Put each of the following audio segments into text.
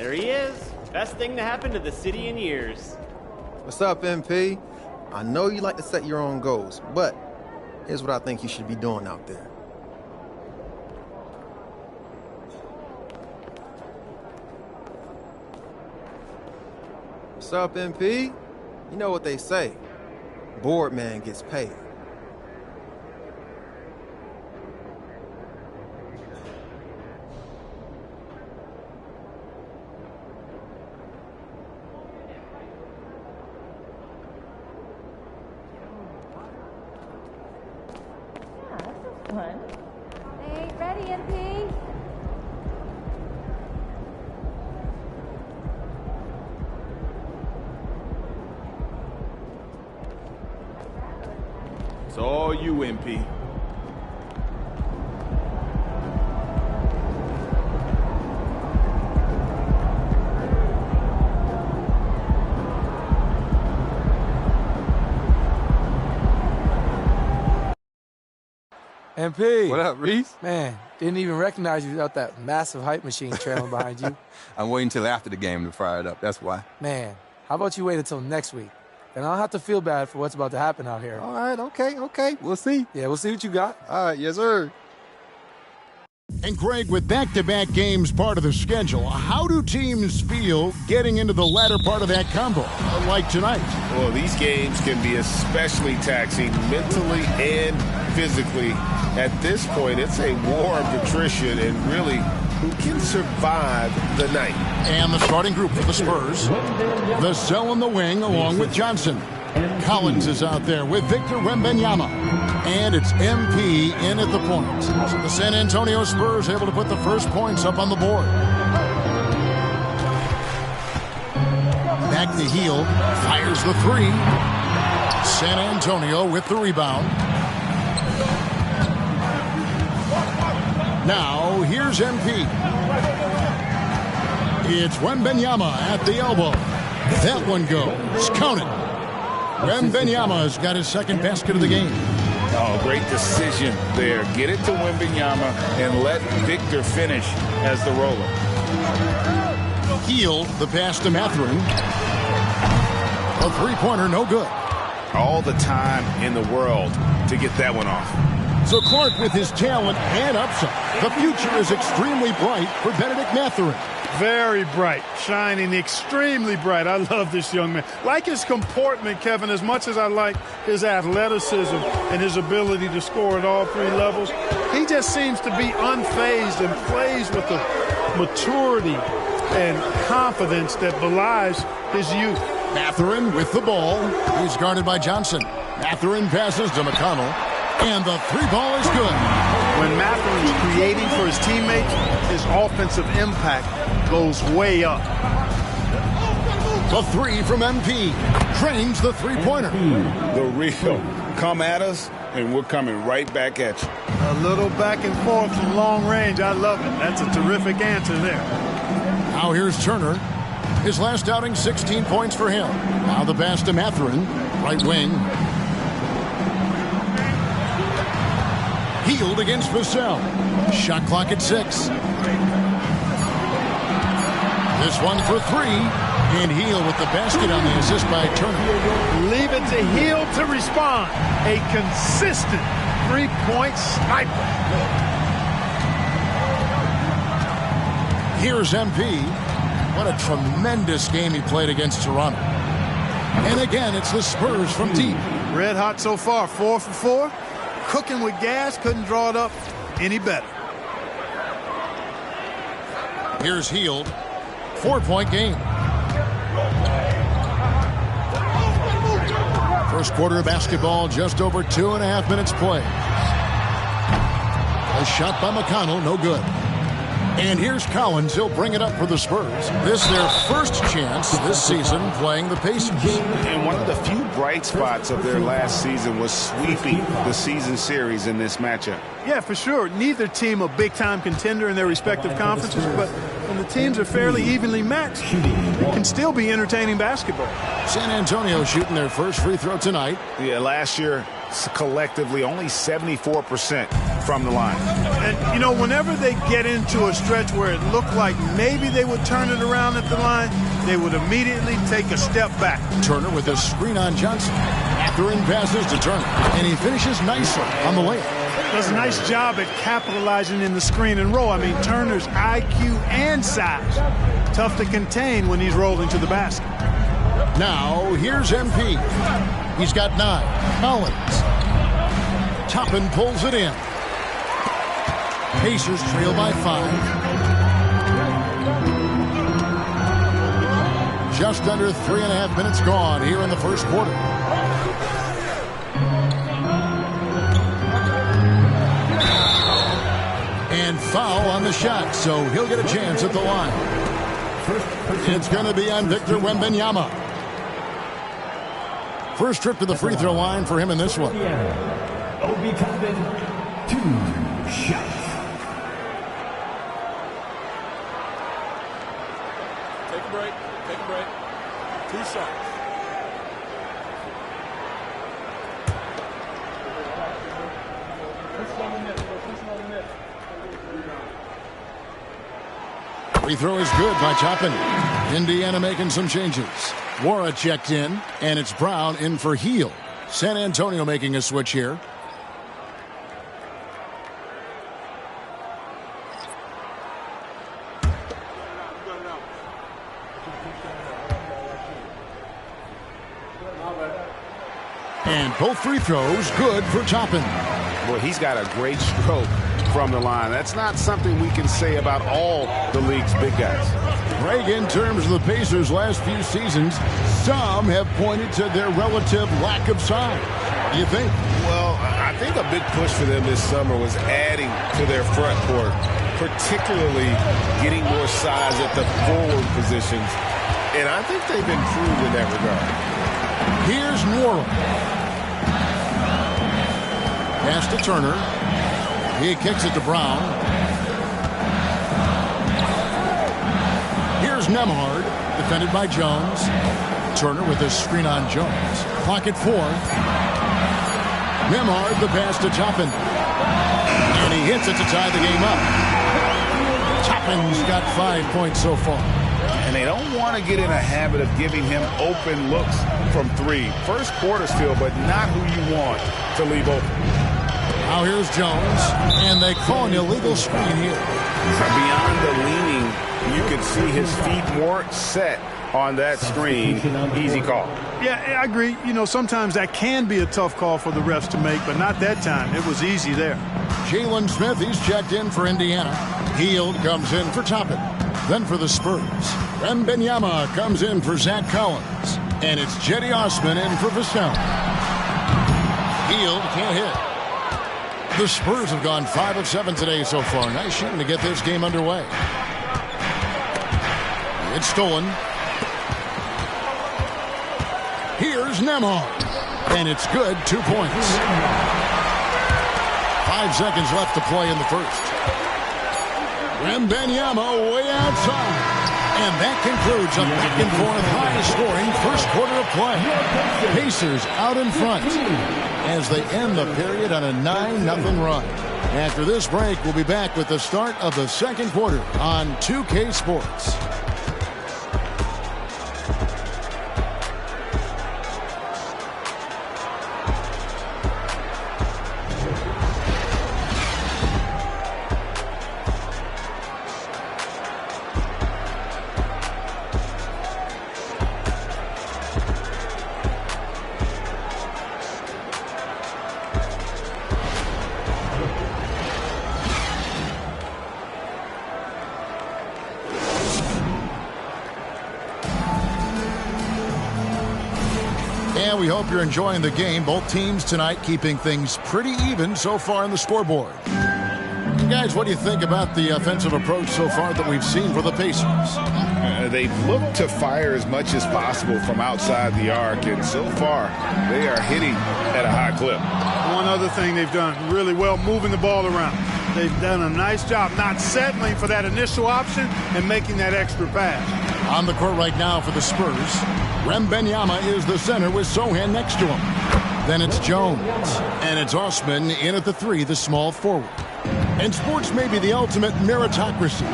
There he is. Best thing to happen to the city in years. What's up, MP? I know you like to set your own goals, but here's what I think you should be doing out there. What's up, MP? You know what they say. Board man gets paid. They ain't ready, MP. It's all you, MP. MP. What up, Reese? Man, didn't even recognize you without that massive hype machine trailing behind you. I'm waiting till after the game to fire it up, that's why. Man, how about you wait until next week? Then I don't have to feel bad for what's about to happen out here. All right, okay. We'll see. Yeah, we'll see what you got. All right, yes, sir. And Greg, with back-to-back games part of the schedule, how do teams feel getting into the latter part of that combo, like tonight? Well, these games can be especially taxing mentally and physically. At this point, it's a war of attrition and really who can survive the night. And the starting group for the Spurs. Vassell in the wing along with Johnson. Collins is out there with Victor Wembanyama. And it's MP in at the point. So the San Antonio Spurs able to put the first points up on the board. Back to Hield. Fires the three. San Antonio with the rebound. Now, here's MP. It's Wembanyama at the elbow. That one goes. Count it. Wembanyama's got his second basket of the game. Oh, great decision there. Get it to Wembanyama and let Victor finish as the roller. Hield, the pass to Mathurin. A three-pointer, no good. All the time in the world to get that one off. So Clark with his talent and upside. The future is extremely bright for Benedict Mathurin. Very bright, shining extremely bright. I love this young man. Like his comportment, Kevin, as much as I like his athleticism and his ability to score at all three levels, he just seems to be unfazed and plays with a maturity and confidence that belies his youth. Mathurin with the ball. He's guarded by Johnson. Mathurin passes to McConnell. And the three ball is good. When Mathurin's creating for his teammates, his offensive impact goes way up. The three from MP. Trains the three-pointer. The real. Come at us, and we're coming right back at you. A little back and forth from long range. I love it. That's a terrific answer there. Now here's Turner. His last outing, 16 points for him. Now the pass to Mathurin. Right wing. Hield against Vassell. Shot clock at 6. This one for 3. And Hield with the basket on the assist by Turner. Leave it to Hield to respond. A consistent three-point sniper. Here's MP. What a tremendous game he played against Toronto. And again, it's the Spurs from deep. Red hot so far, 4 for 4. Cooking with gas, couldn't draw it up any better. Here's Hield. 4-point game. First quarter of basketball, just over 2.5 minutes play. A shot by McConnell, no good. And here's Collins. He'll bring it up for the Spurs. This is their first chance this season playing the Pacers. And one of the few bright spots of their last season was sweeping the season series in this matchup. Yeah, for sure. Neither team a big-time contender in their respective conferences, but when the teams are fairly evenly matched, it can still be entertaining basketball. San Antonio shooting their first free throw tonight. Yeah, last year, collectively only 74% from the line. And, you know, whenever they get into a stretch where it looked like maybe they would turn it around at the line, they would immediately take a step back. Turner with a screen on Johnson. Throwing passes to Turner, and he finishes nicely on the layup. Does a nice job at capitalizing in the screen and roll. I mean, Turner's IQ and size. Tough to contain when he's rolling to the basket. Now, here's MP. He's got 9. Collins. Toppin pulls it in. Pacers trail by 5. Just under 3.5 minutes gone here in the first quarter. And foul on the shot, so he'll get a chance at the line. It's going to be on Victor Wembanyama. First trip to the free throw line for him in this one. Obi Toppin, 2 shots. Take a break. 2 shots. Free throw is good by Toppin. Indiana making some changes. Wara checked in, and it's Brown in for Heel. San Antonio making a switch here. And both free throws good for Toppin. Boy, he's got a great stroke from the line. That's not something we can say about all the league's big guys. Greg, in terms of the Pacers' last few seasons, some have pointed to their relative lack of size. What do you think? Well, I think a big push for them this summer was adding to their front court, particularly getting more size at the forward positions. And I think they've improved in that regard. Here's Nwora. Pass to Turner. He kicks it to Brown. Here's Nembhard, defended by Jones. Turner with a screen on Jones. Clock at 4. Nembhard, the pass to Toppin. And he hits it to tie the game up. Toppin's got 5 points so far. And they don't want to get in a habit of giving him open looks from 3. First quarter still, but not who you want to leave open. Now here's Jones, and they call an illegal screen here. So beyond the leaning, you can see his feet more set on that screen. Easy call. Yeah, I agree. You know, sometimes that can be a tough call for the refs to make, but not that time. It was easy there. Jalen Smith, he's checked in for Indiana. Hield comes in for Toppin. Then for the Spurs, Wembanyama comes in for Zach Collins. And it's Cedi Osman in for Vassell. Hield can't hit. The Spurs have gone 5 of 7 today so far. Nice shooting to get this game underway. It's stolen. Here's Nembhard. And it's good. 2 points. 5 seconds left to play in the first. Wembanyama way outside. And that concludes a back-and-forth high-scoring first quarter of play. Pacers out in front as they end the period on a 9-0 run. After this break, we'll be back with the start of the second quarter on 2K Sports. And we hope you're enjoying the game. Both teams tonight keeping things pretty even so far on the scoreboard. Guys, what do you think about the offensive approach so far that we've seen for the Pacers? They've looked to fire as much as possible from outside the arc, and so far they are hitting at a high clip. One other thing they've done really well, moving the ball around. They've done a nice job not settling for that initial option and making that extra pass. On the court right now for the Spurs, Wembanyama is the center with Sohan next to him. Then it's Jones. And it's Osman in at the 3, the small forward. And sports may be the ultimate meritocracy.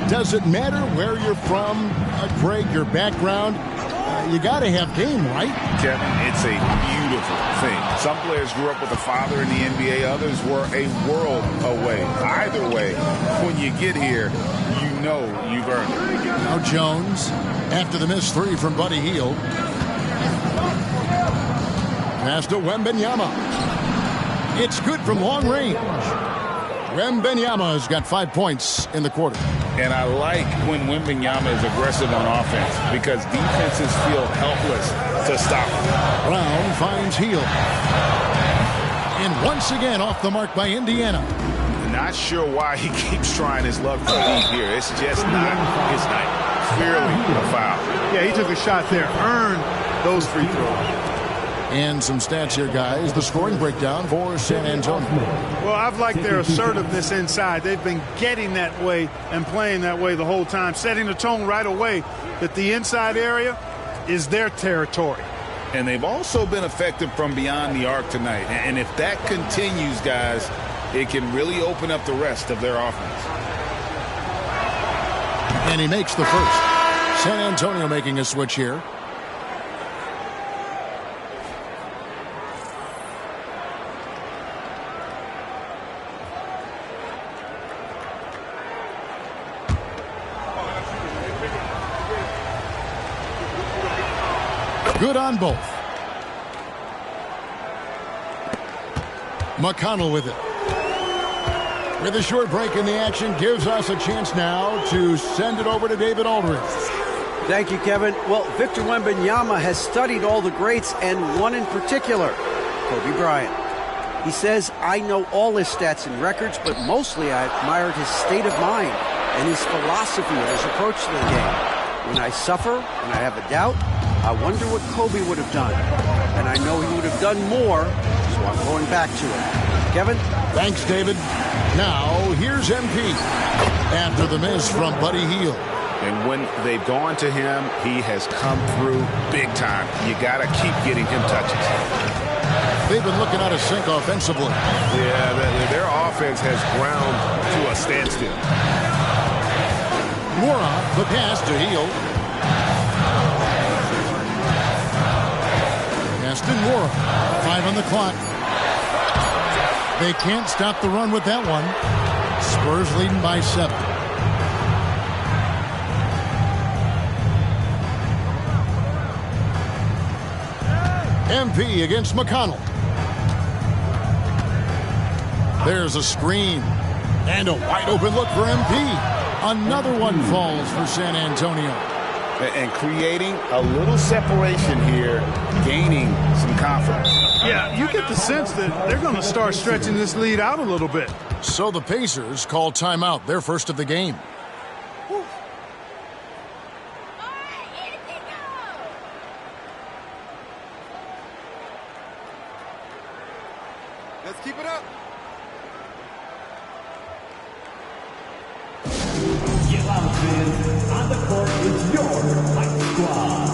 Does it matter where you're from, Greg, your background? You got to have game, right? Kevin, it's a beautiful thing. Some players grew up with a father in the NBA. Others were a world away. Either way, when you get here, you know you've earned it. Now Jones, after the missed 3 from Buddy Hield. Pass to Wembanyama. It's good from long range. Wembanyama's got 5 points in the quarter. And I like when Wembanyama is aggressive on offense because defenses feel helpless to stop him. Brown finds Hield. And once again off the mark by Indiana. Not sure why he keeps trying his luck for deep here. It's just not his night. Clearly a foul. Yeah, he took a shot there. Earned those free throws. And some stats here, guys. The scoring breakdown for San Antonio. Well, I've liked their assertiveness inside. They've been getting that way and playing that way the whole time, setting the tone right away that the inside area is their territory. And they've also been effective from beyond the arc tonight. And if that continues, guys, it can really open up the rest of their offense. And he makes the first. San Antonio making a switch here. Good on both. McConnell with it. With a short break in the action, gives us a chance now to send it over to David Aldridge. Thank you, Kevin. Well, Victor Wembanyama has studied all the greats and one in particular, Kobe Bryant. He says, I know all his stats and records, but mostly I admired his state of mind and his philosophy and his approach to the game. When I suffer, when I have a doubt, I wonder what Kobe would have done. And I know he would have done more, so I'm going back to it. Kevin? Thanks, David. Now, here's MP. After the miss from Buddy Hield. And when they've gone to him, he has come through big time. You got to keep getting him touches. They've been looking out of sync offensively. Yeah, their offense has ground to a standstill. Moore, the pass to Hield. Aston Moore, 5 on the clock. They can't stop the run with that one. Spurs leading by 7. MP against McConnell. There's a screen. And a wide open look for MP. Another one falls for San Antonio. And creating a little separation here, gaining some confidence. Yeah, you get the sense that they're going to start stretching this lead out a little bit. So the Pacers call timeout, their first of the game. Let's keep it up. Yell out, fans. On the court is your Fight Squad.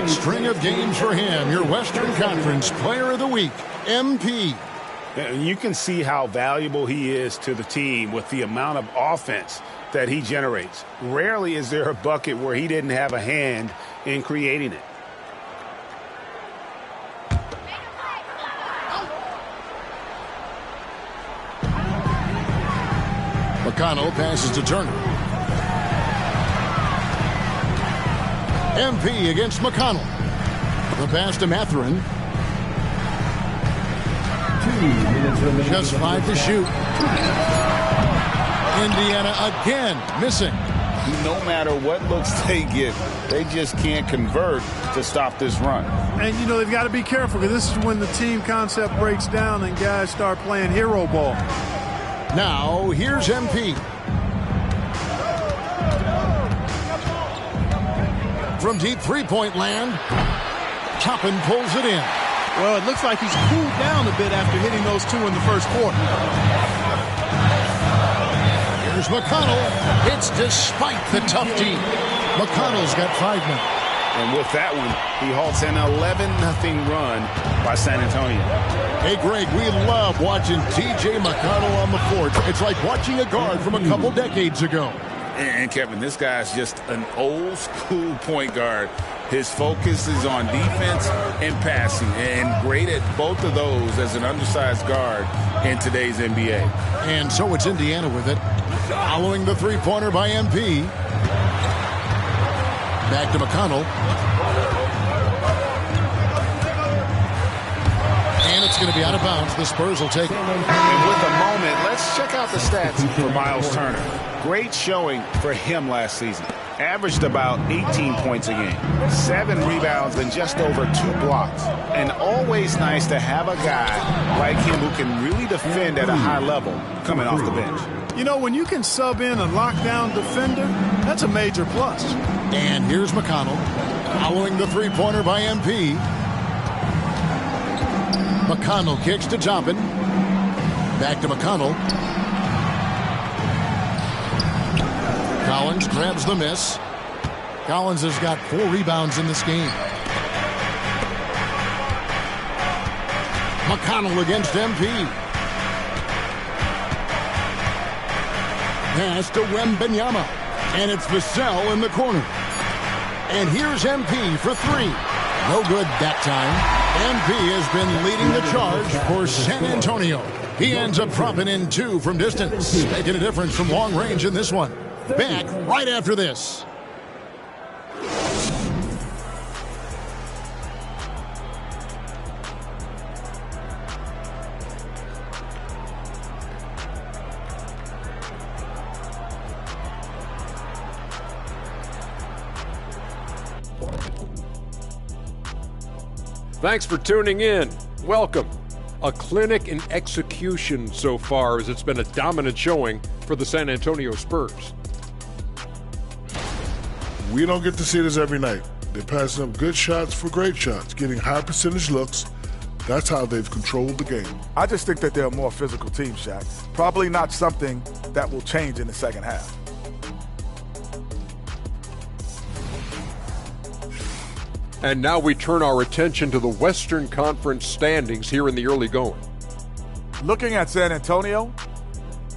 String of games for him, your Western Conference Player of the Week, MP. And you can see how valuable he is to the team with the amount of offense that he generates. Rarely is there a bucket where he didn't have a hand in creating it. McConnell passes to Turner. MP against McConnell. The pass to Mathurin. Just 5 to shoot. Indiana again missing. No matter what looks they get, they just can't convert to stop this run. And, you know, they've got to be careful because this is when the team concept breaks down and guys start playing hero ball. Now, here's MP. From deep three-point land, Toppin pulls it in. Well, it looks like he's cooled down a bit after hitting those 2 in the first quarter. Here's McConnell. It's despite the tough D. McConnell's got 5 now. And with that one, he halts an 11-0 run by San Antonio. Hey, Greg, we love watching T.J. McConnell on the court. It's like watching a guard from a couple decades ago. And Kevin, this guy's just an old-school point guard. His focus is on defense and passing, and great at both of those as an undersized guard in today's NBA. And so it's Indiana with it. Following the three-pointer by MP. Back to McConnell. And it's going to be out of bounds. The Spurs will take it. And with a moment, let's check out the stats for Miles Turner. Great showing for him last season. Averaged about 18 points a game, 7 rebounds, and just over 2 blocks. And always nice to have a guy like him who can really defend at a high level coming off the bench. You know, when you can sub in a lockdown defender, that's a major plus. And here's McConnell, following the three-pointer by MP. McConnell kicks to Toppin. Back to McConnell. Collins grabs the miss. Collins has got 4 rebounds in this game. McConnell against MP. Pass to Wembanyama. And it's Vassell in the corner. And here's MP for 3. No good that time. MP has been leading the charge for San Antonio. He ends up dropping in 2 from distance, making a difference from long range in this one. Back right after this. Thanks for tuning in. Welcome. A clinic in execution so far, as it's been a dominant showing for the San Antonio Spurs. We don't get to see this every night. They're passing up good shots for great shots, getting high percentage looks. That's how they've controlled the game. I just think that they're a more physical team, Shaq. Probably not something that will change in the second half. And now we turn our attention to the Western Conference standings here in the early going. Looking at San Antonio,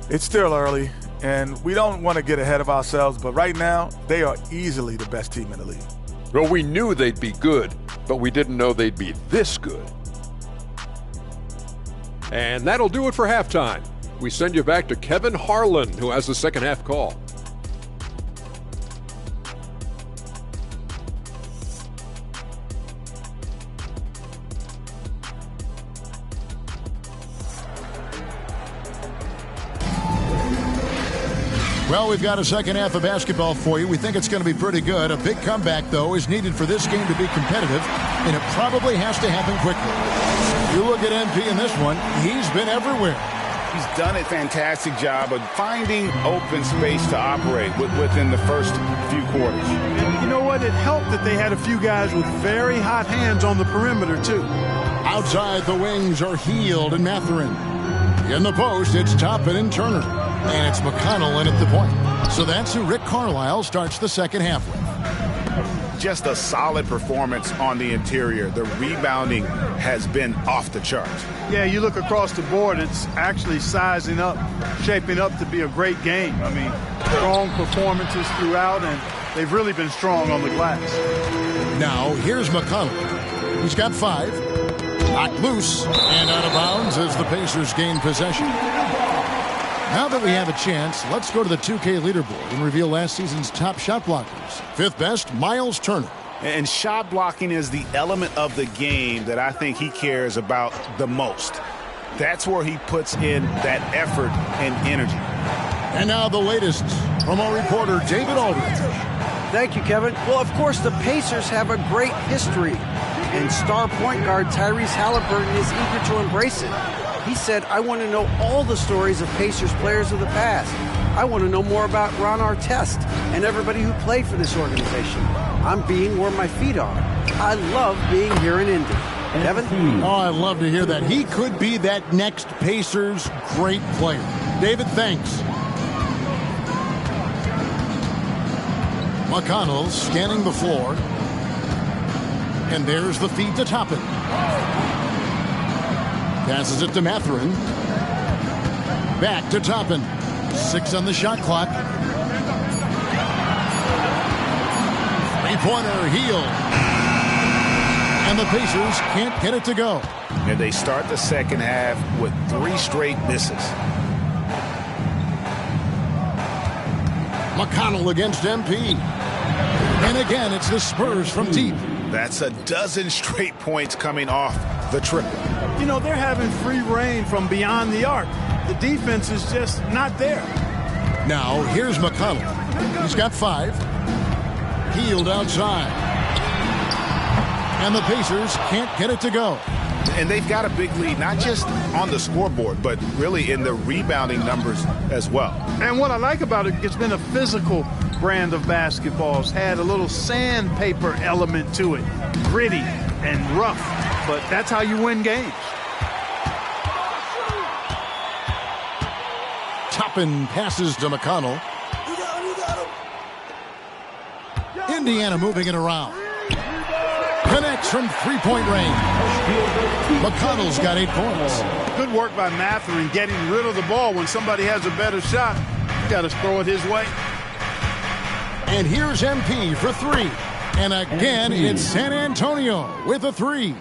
it's still early, and we don't want to get ahead of ourselves, but right now, they are easily the best team in the league. Well, we knew they'd be good, but we didn't know they'd be this good. And that'll do it for halftime. We send you back to Kevin Harlan, who has the second half call. Well, we've got a second half of basketball for you. We think it's going to be pretty good. A big comeback, though, is needed for this game to be competitive, and it probably has to happen quickly. You look at MP in this one, he's been everywhere. He's done a fantastic job of finding open space to operate within the first few quarters. And you know what? It helped that they had a few guys with very hot hands on the perimeter, too. Outside, the wings are Hield and Mathurin. In the post, it's Toppin and Turner. And it's McConnell in at the point. So that's who Rick Carlisle starts the second half with. just a solid performance on the interior. The rebounding has been off the charts. Yeah, you look across the board, it's actually sizing up, shaping up to be a great game. I mean, strong performances throughout, and they've really been strong on the glass. Now, here's McConnell. He's got 5. Knocked loose and out of bounds as the Pacers gain possession. Now that we have a chance, let's go to the 2K leaderboard and reveal last season's top shot blockers. 5th best, Miles Turner. And shot blocking is the element of the game that I think he cares about the most. That's where he puts in that effort and energy. And now the latest from our reporter, David Aldridge. Thank you, Kevin. Well, of course, the Pacers have a great history, and star point guard Tyrese Halliburton is eager to embrace it. He said, I want to know all the stories of Pacers players of the past. I want to know more about Ron Artest and everybody who played for this organization. I'm being where my feet are. I love being here in Indy. Kevin? Oh, I love to hear that. He could be that next Pacers great player. David, thanks. McConnell scanning the floor. And there's the feed to Toppin. Passes it to Mathurin. Back to Toppin. 6 on the shot clock. Three-pointer, Heel. And the Pacers can't get it to go. And they start the second half with 3 straight misses. McConnell against MP. And again, it's the Spurs from deep. That's a dozen straight points coming off the triple. You know, they're having free reign from beyond the arc. The defense is just not there. Now, here's McConnell. He's got 5. Healed outside. And the Pacers can't get it to go. And they've got a big lead, not just on the scoreboard, but really in the rebounding numbers as well. And what I like about it, it's been a physical brand of basketball. It's had a little sandpaper element to it. Gritty and rough, but that's how you win games. Toppin passes to McConnell. Indiana moving it around. Connects from three-point range. McConnell's got 8 points. Good work by Mathurin getting rid of the ball. When somebody has a better shot, you got to throw it his way. And here's MP for 3. And again, it's San Antonio with a 3.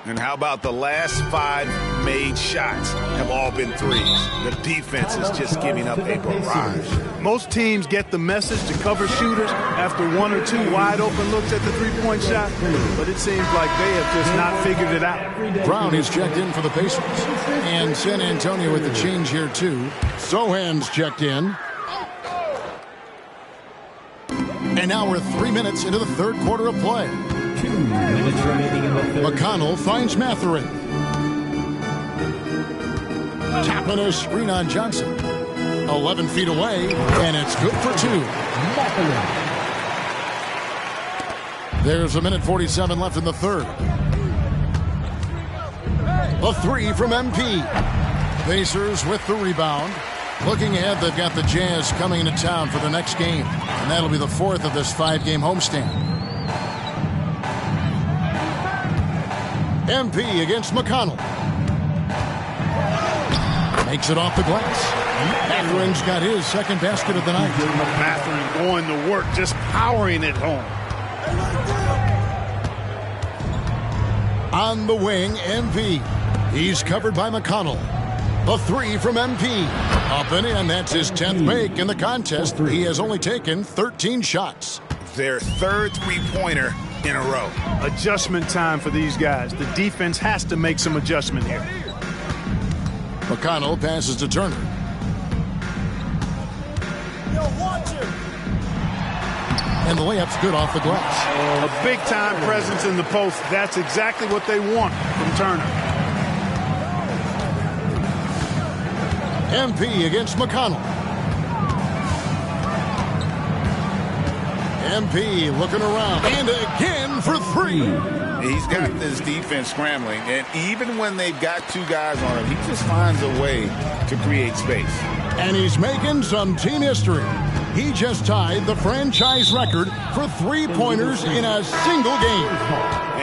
And how about the last 5 made shots have all been threes? The defense is just giving up a barrage. Most teams get the message to cover shooters after 1 or 2 wide open looks at the three-point shot, but it seems like they have just not figured it out. Brown is checked in for the Pacers. And San Antonio with the change here too. Sohan's checked in. And now we're 3 minutes into the third quarter of play. 2 minutes remaining in the third. McConnell finds Mathurin. Tapping a screen on Johnson. 11 feet away, and it's good for 2. Mathurin. There's 1:47 left in the third. A 3 from MP. Pacers with the rebound. Looking ahead, they've got the Jazz coming into town for the next game, and that'll be the 4th of this 5-game homestand. MP against McConnell. Makes it off the glass. Mathurin's got his second basket of the night. Mathurin going to work, just powering it home. On the wing, MP. He's covered by McConnell. A 3 from MP. Up and in. That's his 10th make in the contest. He has only taken 13 shots. Their 3rd three-pointer in a row. Adjustment time for these guys. The defense has to make some adjustment here. McConnell passes to Turner. And the layup's good off the glass. A big-time presence in the post. That's exactly what they want from Turner. MP against McConnell. MP looking around. And again for 3. He's got this defense scrambling, and even when they've got 2 guys on him, he just finds a way to create space. And he's making some team history. He just tied the franchise record for three-pointers in a single game.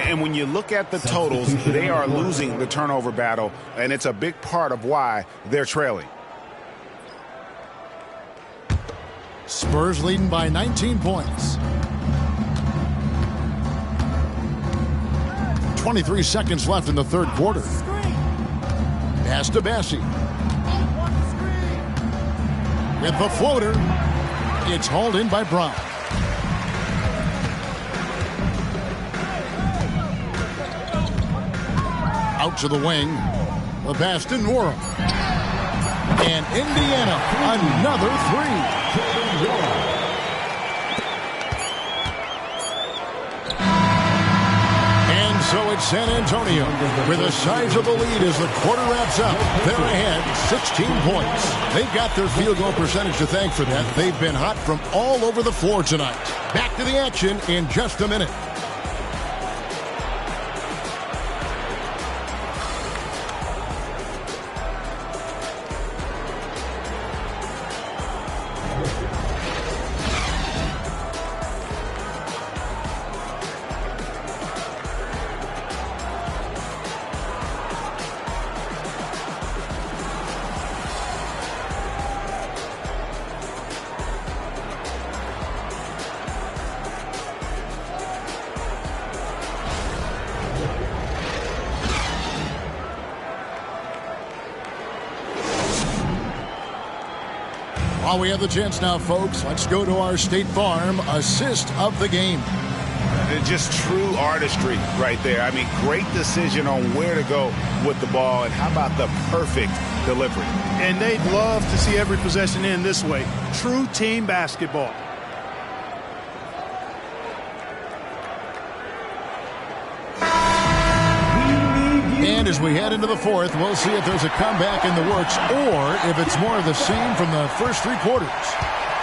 And when you look at the totals, they are losing the turnover battle, and it's a big part of why they're trailing. Spurs leading by 19 points. 23 seconds left in the third quarter. Pass to Bassi. With the floater, it's hauled in by Brown. Out to the wing. The pass to Nora. And Indiana, another three. And so it's San Antonio with the size of the lead as the quarter wraps up. They're ahead 16 points. They've got their field goal percentage to thank for that. They've been hot from all over the floor tonight. Back to the action in just a minute. While we have the chance now, folks, let's go to our State Farm assist of the game. And just true artistry right there. I mean, great decision on where to go with the ball, and how about the perfect delivery? And they'd love to see every possession end this way. True team basketball. And as we head into the fourth, we'll see if there's a comeback in the works or if it's more of the same from the first three quarters.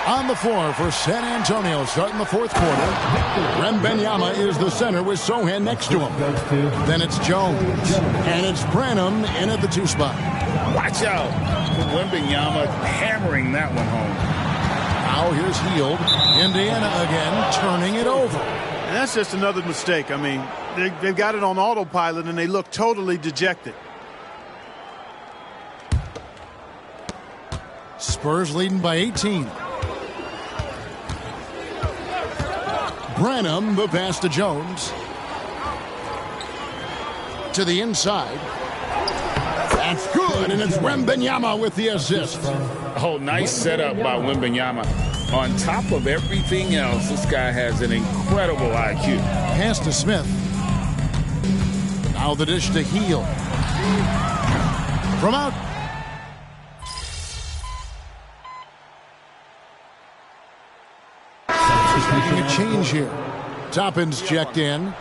On the floor for San Antonio starting the fourth quarter, Wembanyama is the center with Sohan next to him. Then it's Jones. And it's Branham in at the two spot. Watch out. Wembanyama hammering that one home. Now here's Hield. Indiana again turning it over. And that's just another mistake. I mean, they've got it on autopilot, and they look totally dejected. Spurs leading by 18. Branham, the pass to Jones. To the inside. That's good, and it's Wembanyama with the assist. Oh, nice setup by Wembanyama. On top of everything else, this guy has an incredible IQ. Pass to Smith. Now the dish to Hield. From out. Making a change here. Toppin's checked in.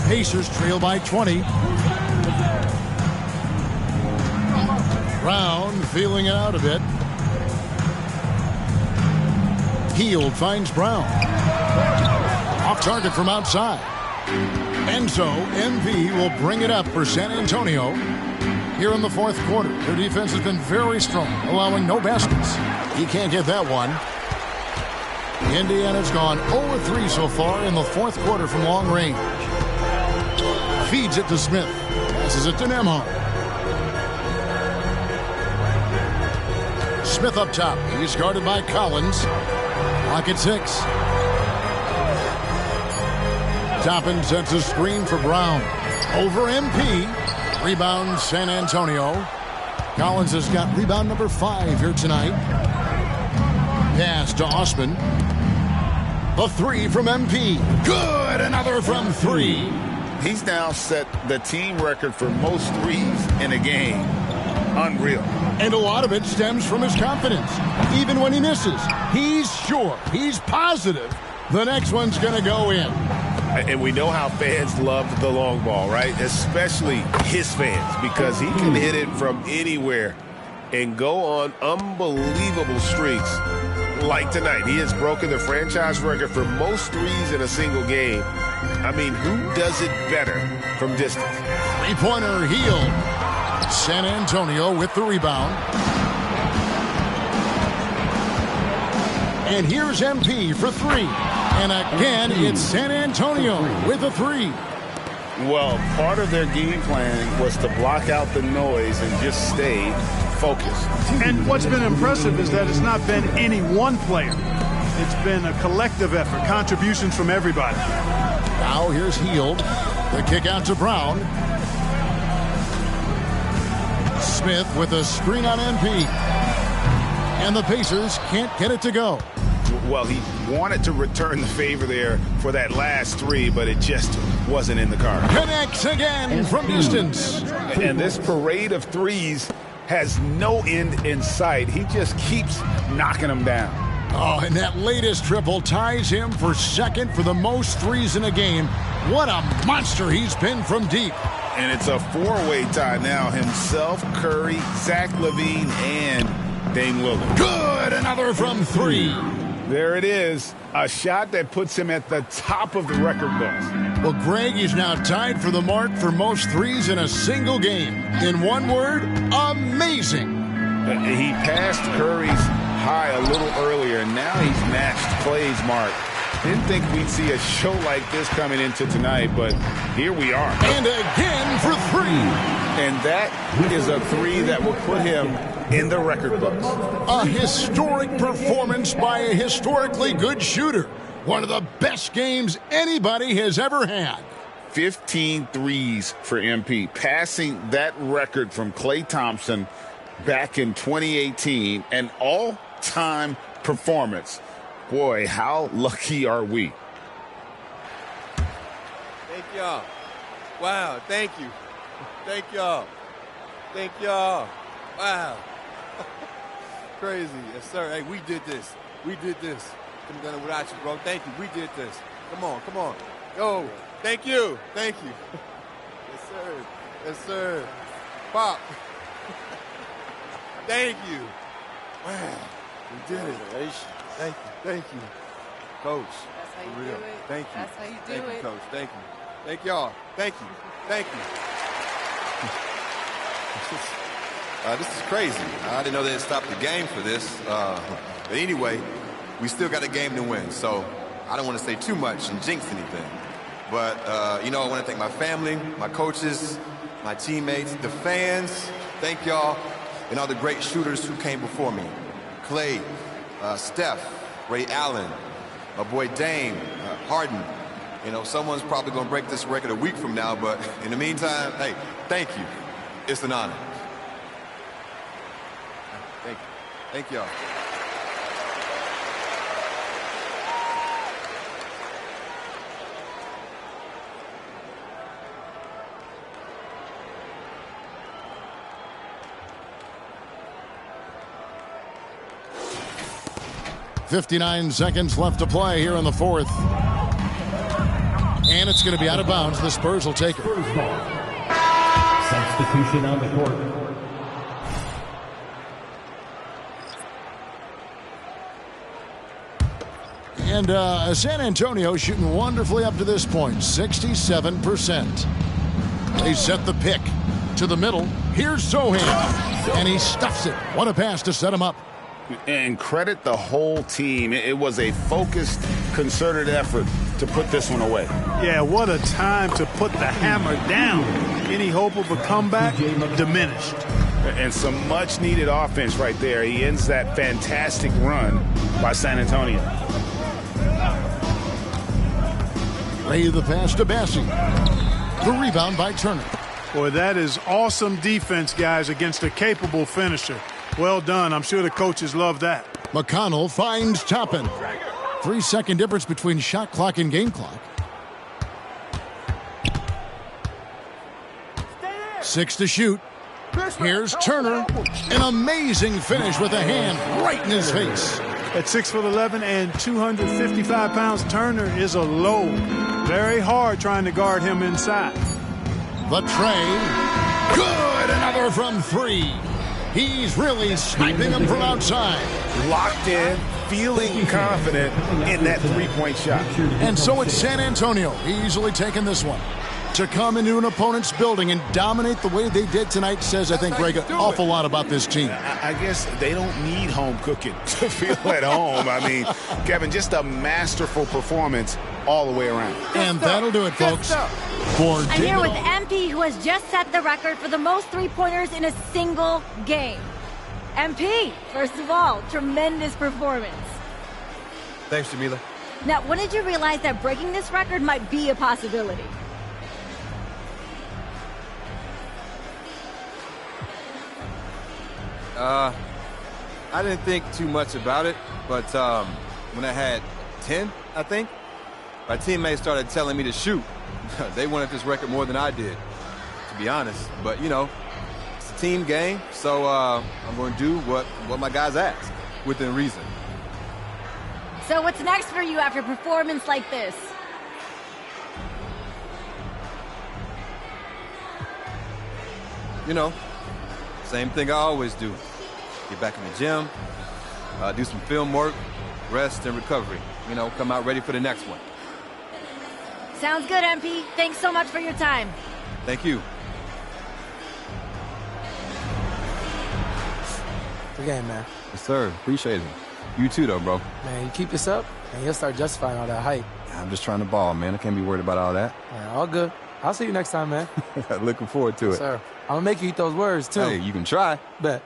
Pacers trail by 20. Brown feeling it out a bit. Hield finds Brown. Off target from outside. And so MV will bring it up for San Antonio here in the fourth quarter. Their defense has been very strong, allowing no baskets. He can't get that one. Indiana's gone 0-3 so far in the fourth quarter from long range. Feeds it to Smith. Passes it to Nembhard. Smith up top. He's guarded by Collins. Clock at 6. Toppin sets a screen for Brown. Over MP. Rebound San Antonio. Collins has got rebound number 5 here tonight. Pass to Osman. The three from MP. Good. Another from 3. He's now set the team record for most threes in a game. Unreal. And a lot of it stems from his confidence. Even when he misses, he's sure, he's positive the next one's going to go in. And we know how fans love the long ball, right? Especially his fans, because he can hit it from anywhere and go on unbelievable streaks. like tonight. He has broken the franchise record for most threes in a single game. I mean, who does it better from distance? Three-pointer Hield. San Antonio with the rebound. And here's MP for three. And again, it's San Antonio with a three. Well, part of their game plan was to block out the noise and just stay focused. And what's been impressive is that it's not been any one player. It's been a collective effort, contributions from everybody. Now here's Hield. The kick out to Brown. Smith with a screen on MP. And the Pacers can't get it to go. Well, he wanted to return the favor there for that last three, but it just wasn't in the cards. Connects again from distance. And this parade of threes has no end in sight. He just keeps knocking them down. Oh, and that latest triple ties him for second for the most threes in a game. What a monster he's been from deep. And it's a four-way tie now. Himself, Curry, Zach LaVine, and Dame Lillard. Good, another from three. There it is, a shot that puts him at the top of the record books. Well, Greg is now tied for the mark for most threes in a single game. In one word, amazing. He passed Curry's high a little earlier, and now he's matched Clay's mark. Didn't think we'd see a show like this coming into tonight, but here we are. And again for three. And that is a three that will put him in the record books. A historic performance by a historically good shooter. One of the best games anybody has ever had. 15 threes for MP, passing that record from Klay Thompson back in 2018, an all-time performance. Boy, how lucky are we? Thank y'all. Wow, thank you. Thank y'all. Thank y'all. Wow. Crazy. Yes, sir. Hey, we did this. We did this. Couldn't have done it without you, bro. Thank you. We did this. Come on, come on. Yo, thank you. Thank you. Yes, sir. Yes, sir. Pop. Thank you. Wow. We did it. Thank you. Thank you. Coach. That's how you for do real. it. Thank you. That's how you do Thank it. you, Coach. Thank you. Thank y'all. Thank you. Thank you. This is crazy. I didn't know they'd stop the game for this. But anyway, we still got a game to win. So I don't want to say too much and jinx anything. But, I want to thank my family, my coaches, my teammates, the fans. Thank y'all and all the great shooters who came before me. Klay, Steph, Ray Allen, my boy Dame, Harden. Someone's probably going to break this record a week from now, but in the meantime, hey, thank you. It's an honor. Thank you. Thank y'all. .59 seconds left to play here in the fourth. And it's going to be out of bounds. The Spurs will take it. Substitution on the court. And San Antonio shooting wonderfully up to this point, 67%. They set the pick to the middle. Here's Sohan, and he stuffs it. What a pass to set him up. And credit the whole team. It was a focused, concerted effort to put this one away. Yeah, what a time to put the hammer down. Any hope of a comeback diminished. And some much-needed offense right there. He ends that fantastic run by San Antonio. Lay the pass to Bassey. The rebound by Turner. Boy, that is awesome defense, guys, against a capable finisher. Well done. I'm sure the coaches love that. McConnell finds Toppin. 3-second difference between shot clock and game clock. 6 to shoot. Here's Turner. An amazing finish with a hand right in his face. At 6'11" and 255 pounds, Turner is a load. Very hard trying to guard him inside. The tray. Good. Another from 3. He's really sniping him from outside. Locked in, feeling confident in that three-point shot. And so it's San Antonio easily taking this one. To come into an opponent's building and dominate the way they did tonight says, I think, Greg, an awful lot about this team. I guess they don't need home cooking to feel at home. I mean, Kevin, just a masterful performance all the way around. And that'll do it, folks. I'm here with MP, who has just set the record for the most three-pointers in a single game. MP, first of all, tremendous performance. Thanks, Jamila. Now, when did you realize that breaking this record might be a possibility? I didn't think too much about it, but when I had 10, I think, my teammates started telling me to shoot. They wanted this record more than I did, to be honest. But, you know, it's a team game, so I'm going to do what my guys ask, within reason. So what's next for you after a performance like this? You know, same thing I always do. Get back in the gym, do some film work, rest and recovery. You know, come out ready for the next one. Sounds good, MP. Thanks so much for your time. Thank you. Good game, man. Yes, sir. Appreciate it. You too, though, bro. Man, you keep this up, and you'll start justifying all that hype. I'm just trying to ball, man. I can't be worried about all that. Man, all good. I'll see you next time, man. Looking forward to it. Sir, I'm going to make you eat those words, too. Hey, you can try. Bet.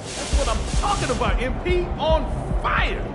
That's what I'm talking about, MP. On fire.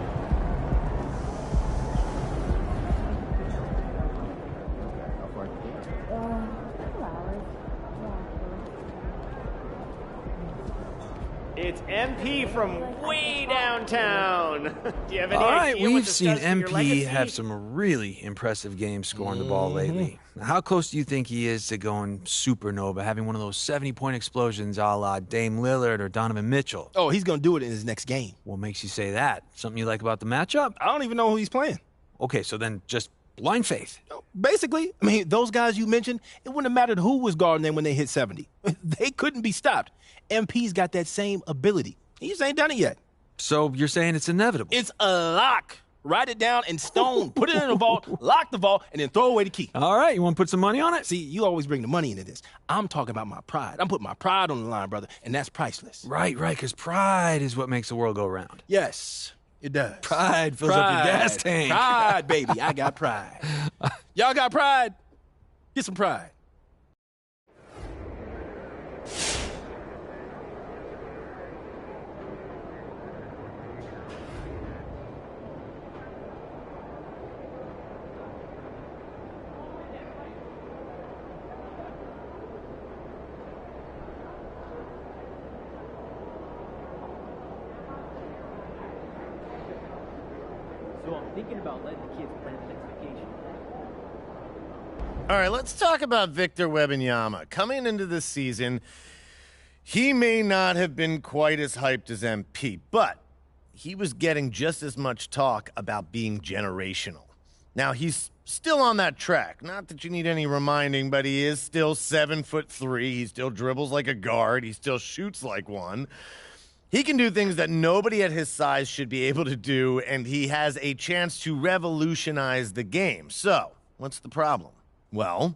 It's MP from way downtown. Do you have any All right, idea we've what seen discussing your MP legacy? have some really impressive games scoring the ball lately. Now, how close do you think he is to going supernova, having one of those 70-point explosions a la Dame Lillard or Donovan Mitchell? Oh, he's going to do it in his next game. What makes you say that? Something you like about the matchup? I don't even know who he's playing. Okay, so then just blind faith. Basically, I mean, those guys you mentioned, it wouldn't have mattered who was guarding them when they hit 70. They couldn't be stopped. MP's got that same ability. He just ain't done it yet. So you're saying it's inevitable? It's a lock. Write it down in stone, put it in a vault, lock the vault, and then throw away the key. All right, you want to put some money on it? See, you always bring the money into this. I'm talking about my pride. I'm putting my pride on the line, brother, and that's priceless. Right, because pride is what makes the world go round. Yes, it does. Pride fills up your gas tank. Pride, baby. I got pride. Y'all got pride? Get some pride. So I'm thinking about letting the kids plan the next vacation. All right, let's talk about Victor Wembanyama. Coming into this season, he may not have been quite as hyped as MP, but he was getting just as much talk about being generational. Now, he's still on that track. Not that you need any reminding, but he is still 7'3". He still dribbles like a guard. He still shoots like one. He can do things that nobody at his size should be able to do, and he has a chance to revolutionize the game. So, what's the problem? Well,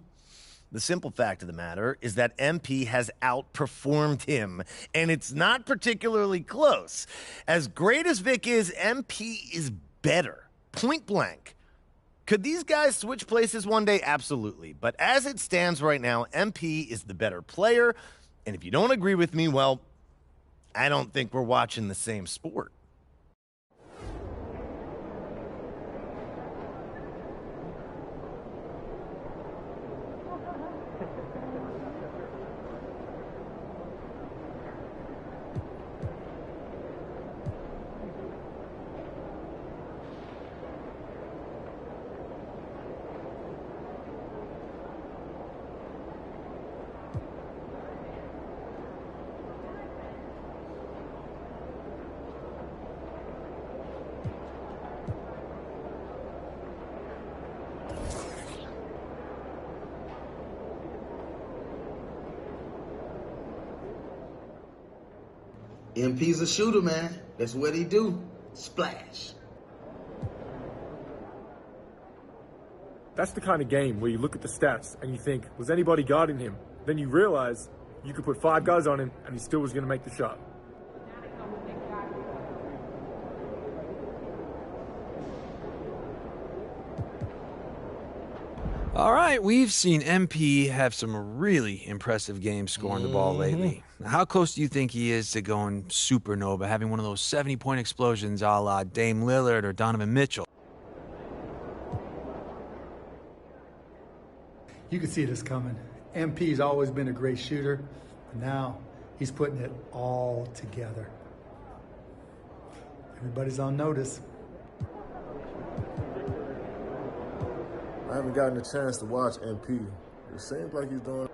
the simple fact of the matter is that MP has outperformed him, and it's not particularly close. As great as Vic is, MP is better. Point blank. Could these guys switch places one day? Absolutely. But as it stands right now, MP is the better player. And if you don't agree with me, well, I don't think we're watching the same sport. MP's a shooter, man. That's what he do. Splash. That's the kind of game where you look at the stats and you think, was anybody guarding him? Then you realize you could put 5 guys on him and he still was going to make the shot. All right, we've seen MP have some really impressive games scoring the ball lately. Now, how close do you think he is to going supernova, having one of those 70-point explosions a la Dame Lillard or Donovan Mitchell? You can see this coming. MP's always been a great shooter, but now he's putting it all together. Everybody's on notice. I haven't gotten a chance to watch MP. It seems like he's doing...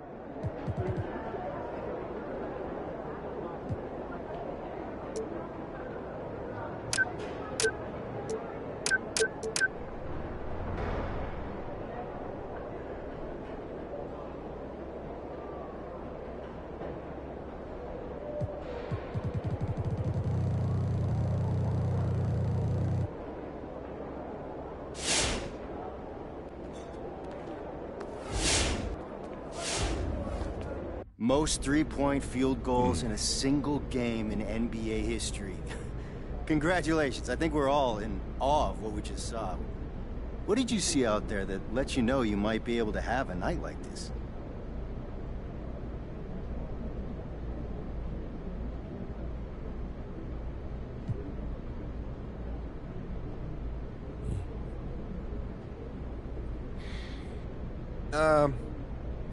Most three-point field goals in a single game in NBA history. Congratulations. I think we're all in awe of what we just saw. What did you see out there that lets you know you might be able to have a night like this?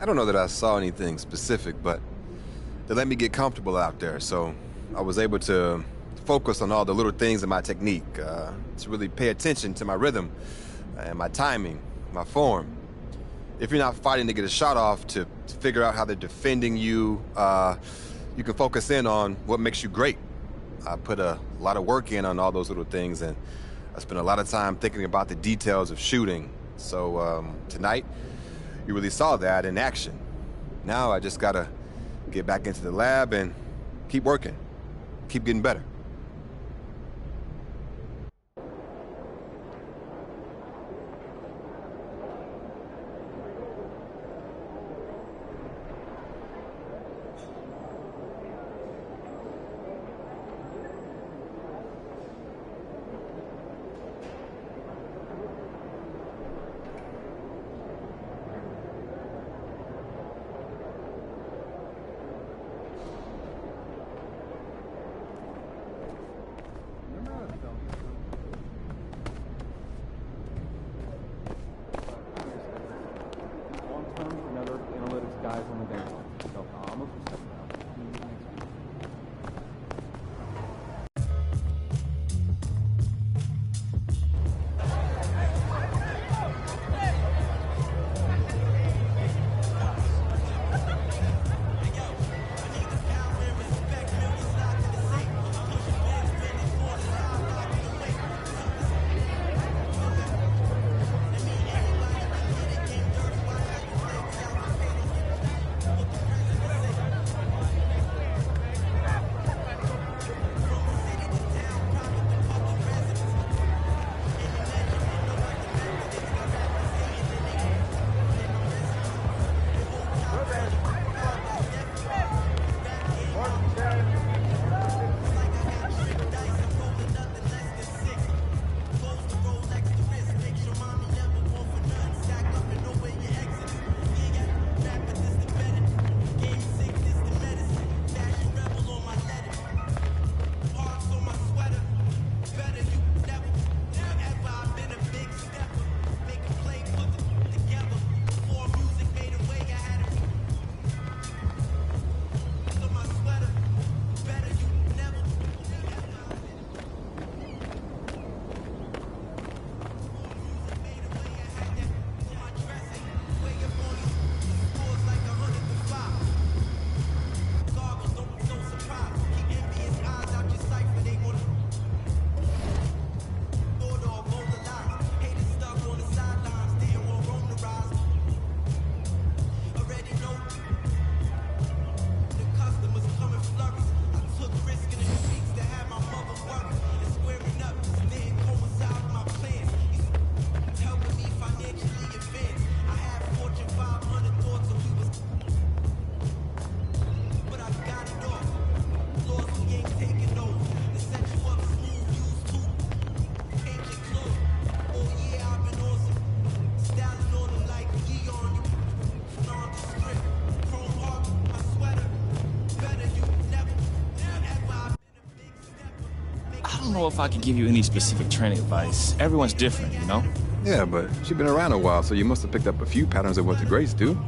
I don't know that I saw anything specific, but they let me get comfortable out there, so I was able to focus on all the little things in my technique, to really pay attention to my rhythm and my timing, my form. If you're not fighting to get a shot off, to figure out how they're defending you, you can focus in on what makes you great. I put a lot of work in on all those little things, and I spent a lot of time thinking about the details of shooting. So tonight, you really saw that in action. Now I just gotta get back into the lab and keep working, keep getting better. know if I can give you any specific training advice. Everyone's different, you know? Yeah, but she's been around a while, so you must have picked up a few patterns of what the greats do.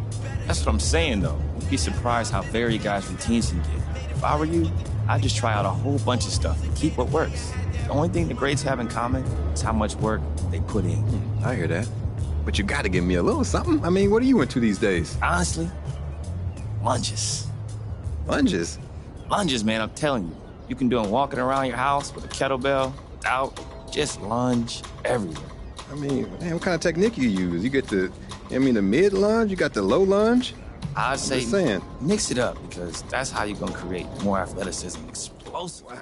That's what I'm saying, though. You'd be surprised how varied guys' routines can get. If I were you, I'd just try out a whole bunch of stuff and keep what works. The only thing the greats have in common is how much work they put in. I hear that. But you gotta give me a little something. I mean, what are you into these days? Honestly, lunges. Lunges? Lunges, man, I'm telling you. You can do them walking around your house with a kettlebell, without, just lunge everywhere. I mean, man, what kind of technique you use? You get the mid lunge, you got the low lunge? I'd say mix it up, because that's how you're gonna create more athleticism, explosive. Wow.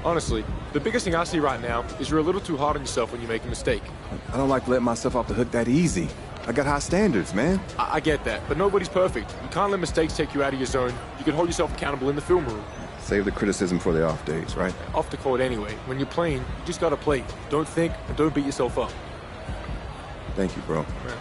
Honestly, the biggest thing I see right now is you're a little too hard on yourself when you make a mistake. I don't like to let myself off the hook that easy. I got high standards, man. I get that, but nobody's perfect. You can't let mistakes take you out of your zone. You can hold yourself accountable in the film room. Save the criticism for the off days, right? Off the court anyway. When you're playing, you just gotta play. Don't think and don't beat yourself up. Thank you, bro. Yeah.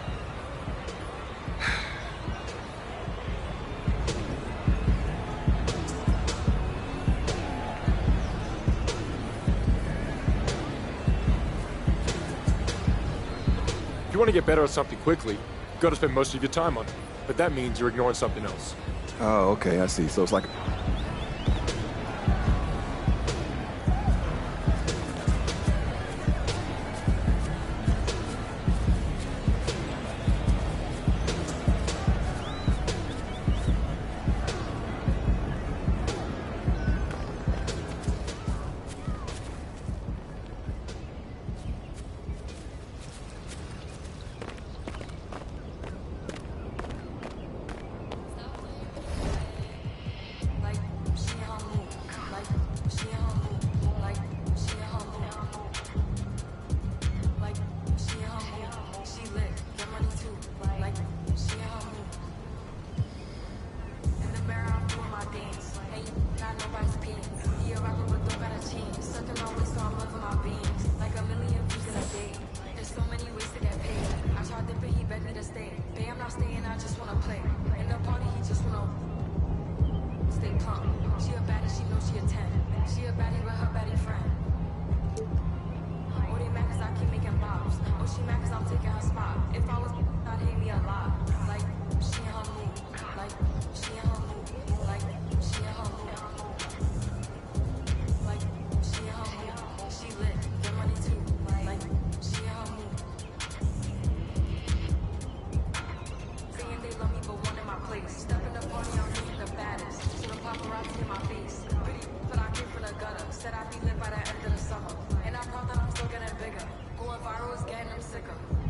If you want to get better at something quickly, you've got to spend most of your time on it. But that means you're ignoring something else. Oh, okay, I see. So it's like...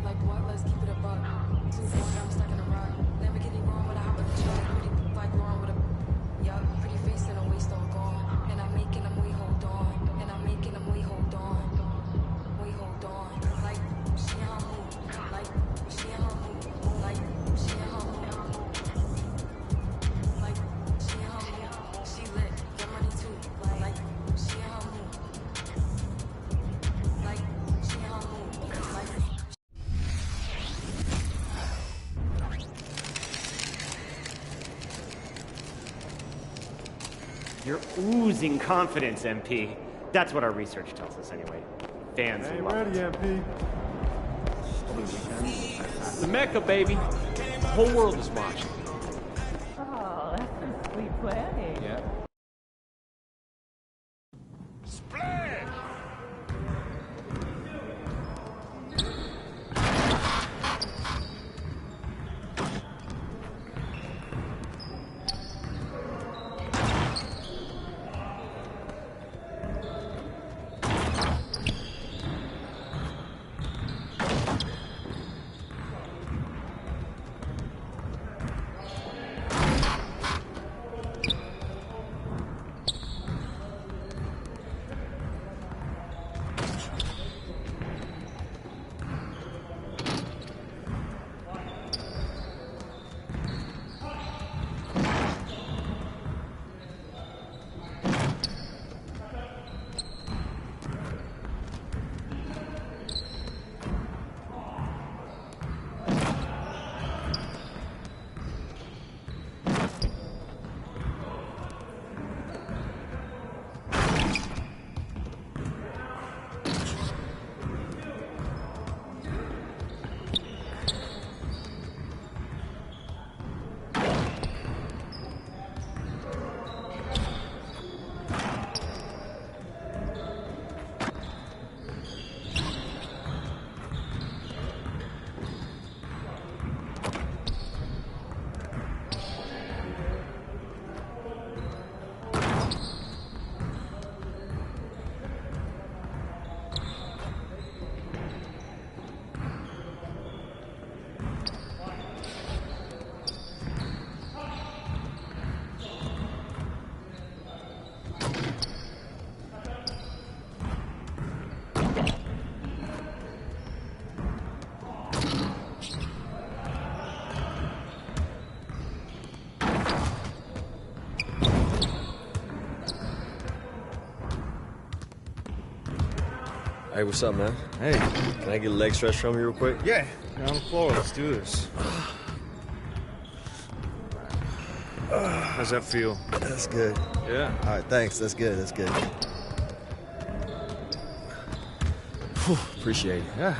Like what? Let's keep it a buck. You're oozing confidence, MP. That's what our research tells us anyway. Fans love it. Ready, MP. The Mecca, baby. The whole world is watching. Oh, that's some sweet planning. Yeah. Hey, what's up, man? Hey. Can I get a leg stretch from you real quick? Yeah, on the floor. Let's do this. How's that feel? That's good. Yeah. All right, thanks. That's good. That's good. Whew, appreciate it. Yeah.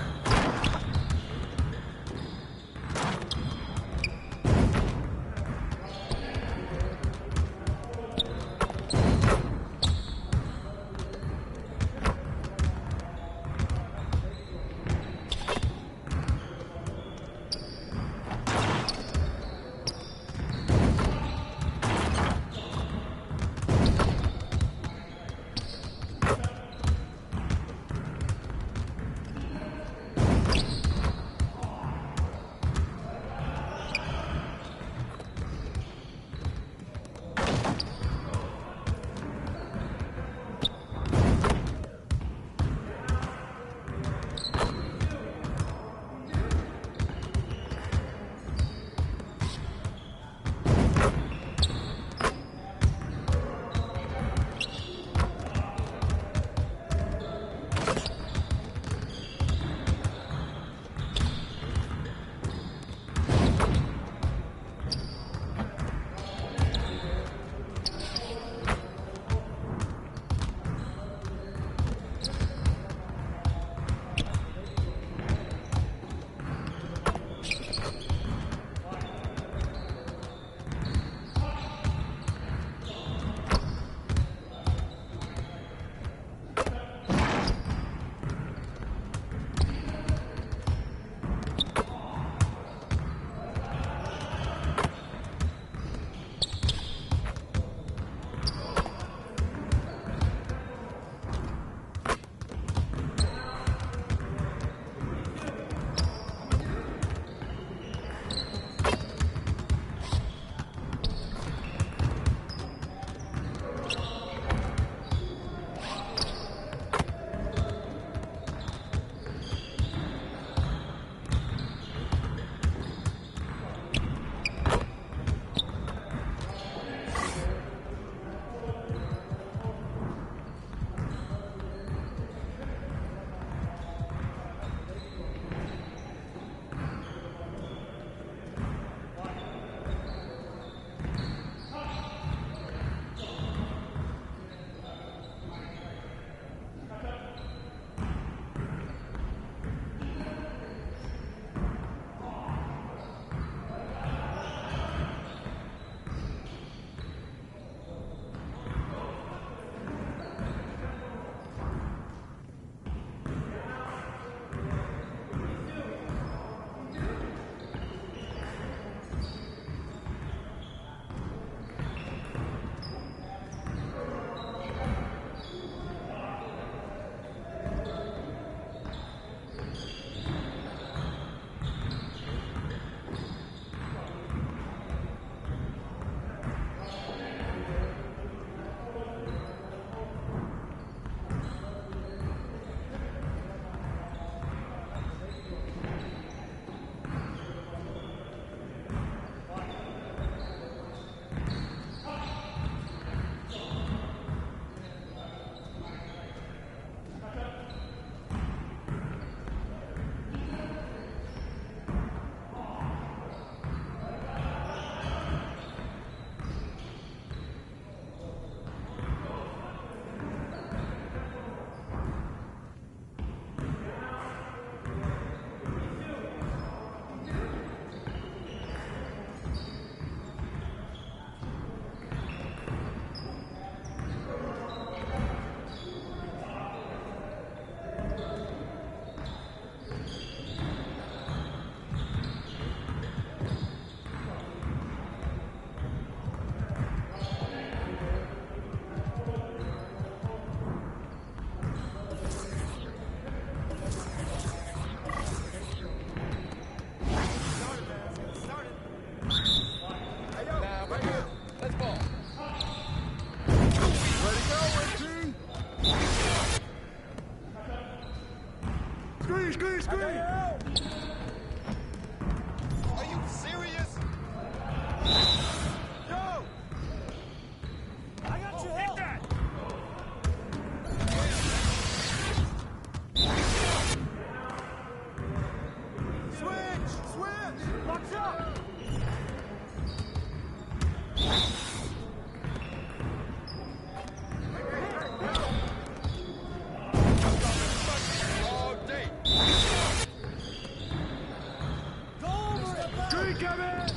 Incoming!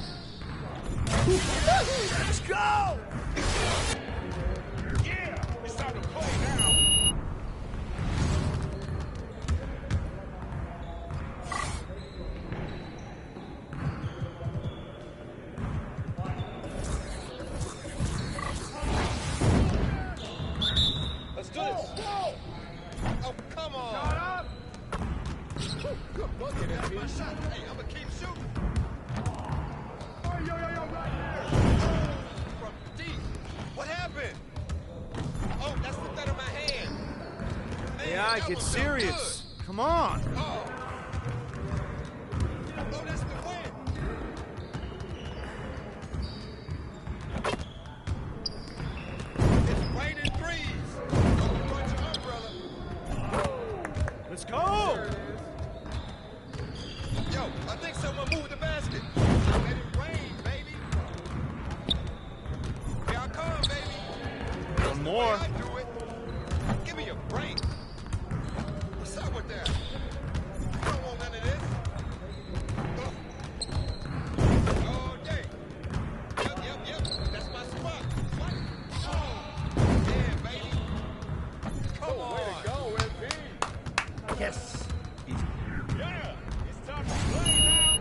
Let's go! Yeah, it's time to play now. Let's do this. Oh, come on. Shut up. Good bucket, that's my shot. Hey, I'm gonna keep shooting. Oh, yo, right there. From deep. What happened? Oh, that slipped out of my hand. Man, Yeah, that get was so serious. Come on. good. Oh, that's the win. It's raining threes. Don't punch your umbrella. Let's go. Yo, I think someone moved the basket. Let it rain, baby. Here I come, baby. One more. I do it. Give me a break. What's up with that? I don't want none of this. All day. Yep. That's my spot. What? Oh, yeah, baby. Come on. Way to go, MP. Yes. Yeah, it's time to play now.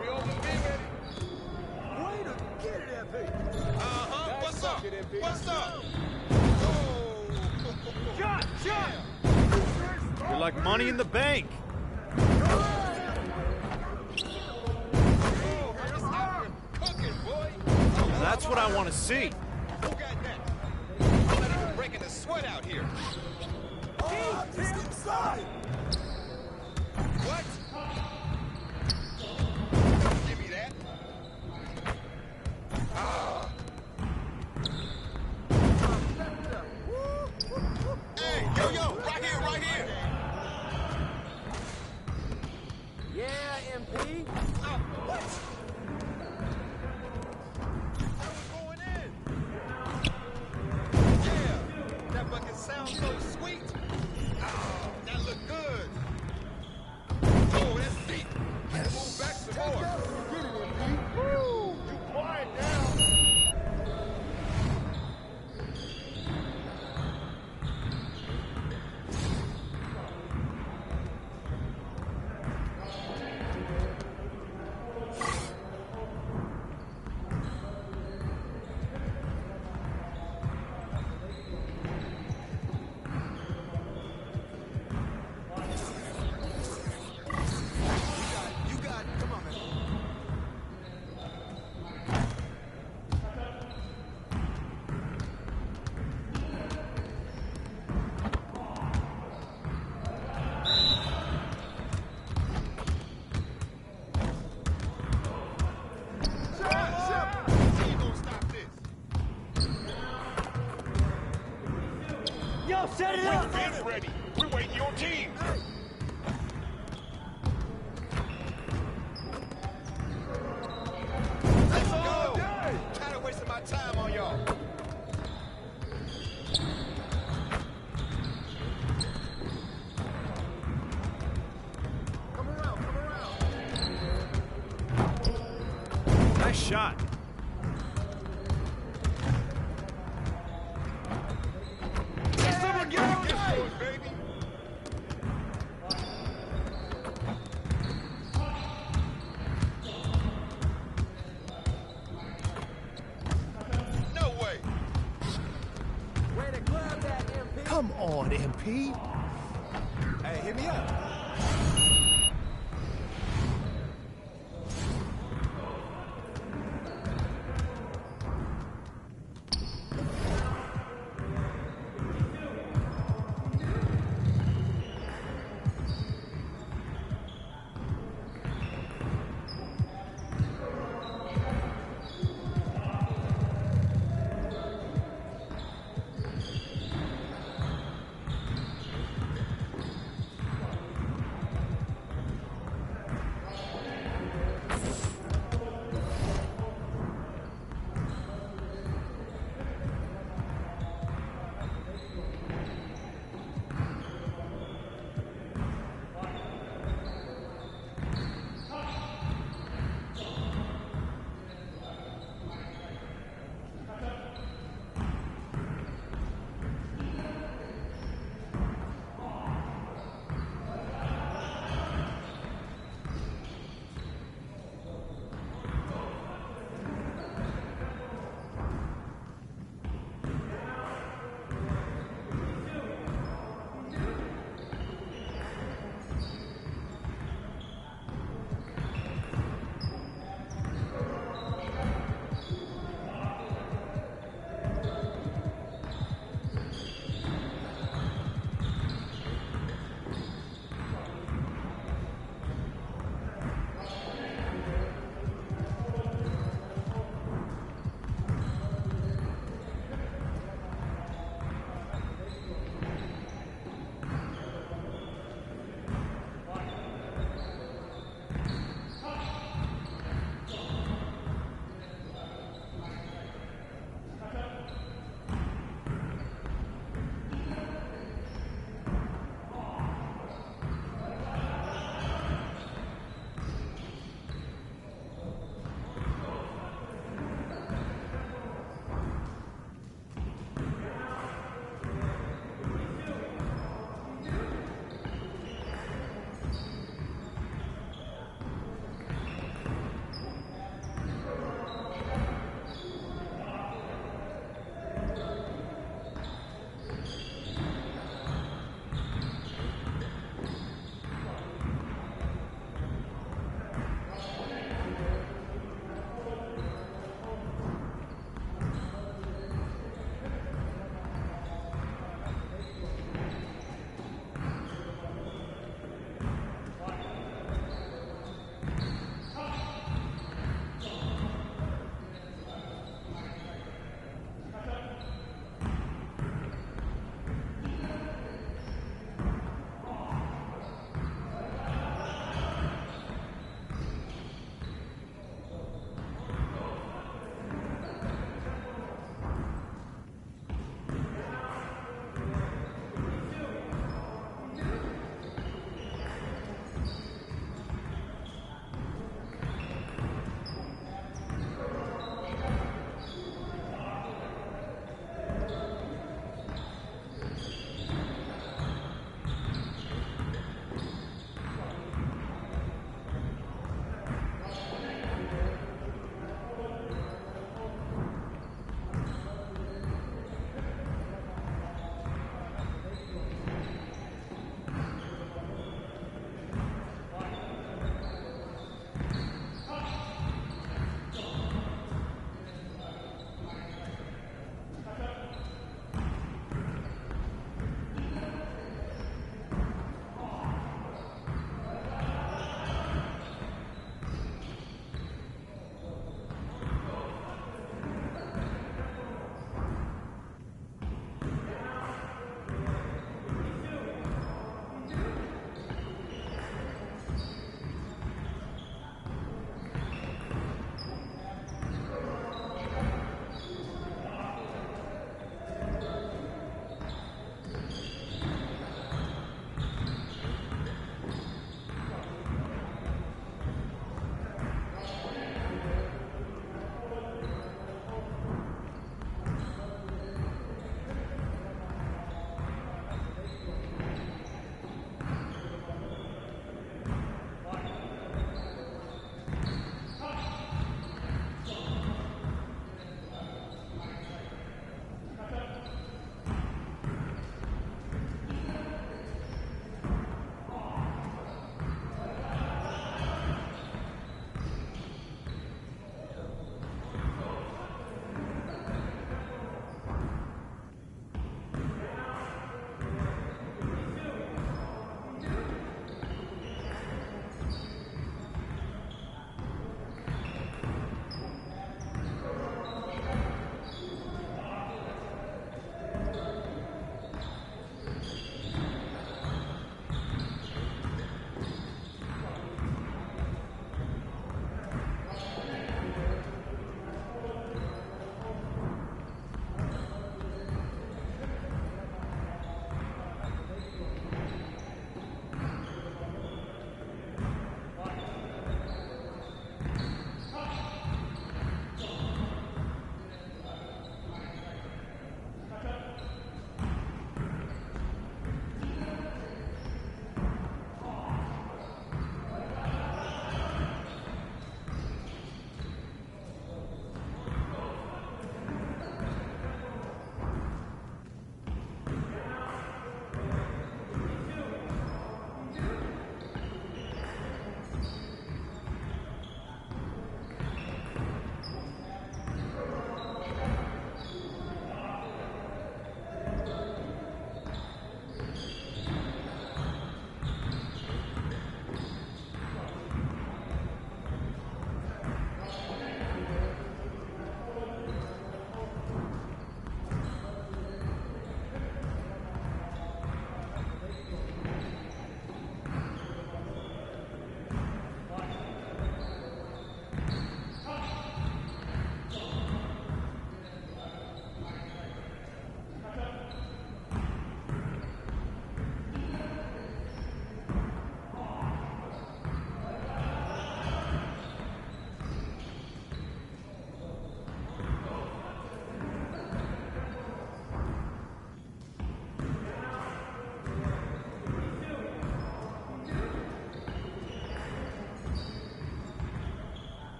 We on the beat, baby. Way to get it, MP. What's up? What's up? Shot! You're like money in the bank. Cooking, boy. Now that's what I want to see. Who got that? I'm not even breaking the sweat out here. Just inside. What? Give me that. Hey, yo, right here. Yeah, MP. What? That was going in. Yeah, that bucket sounds so sweet. Oh, that look good. Oh, that's deep. Let's move back some more. Woo! You quiet down. You got it. Come on, man. You gonna stop this? Yo, set it up. We're ready. We're waiting your team. Let's go. Tired of wasting my time on y'all. Come around. Nice shot. Someone get on this board, baby. No way. Way to grab that, MP. Come on, MP. Hey, hit me up.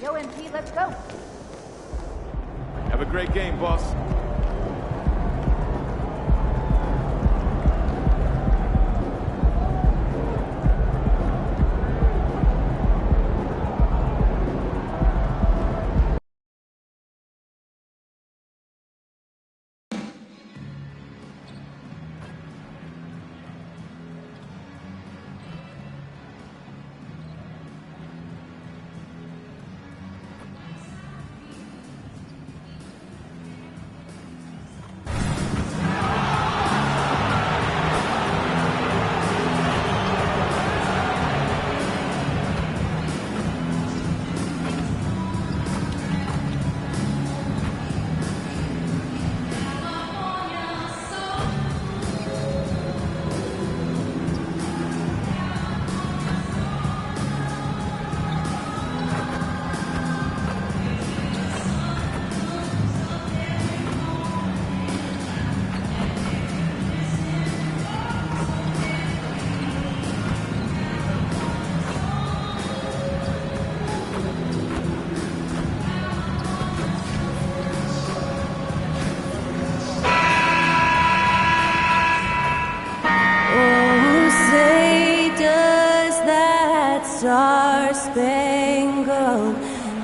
Yo, MP, let's go. Have a great game, boss. Star-Spangled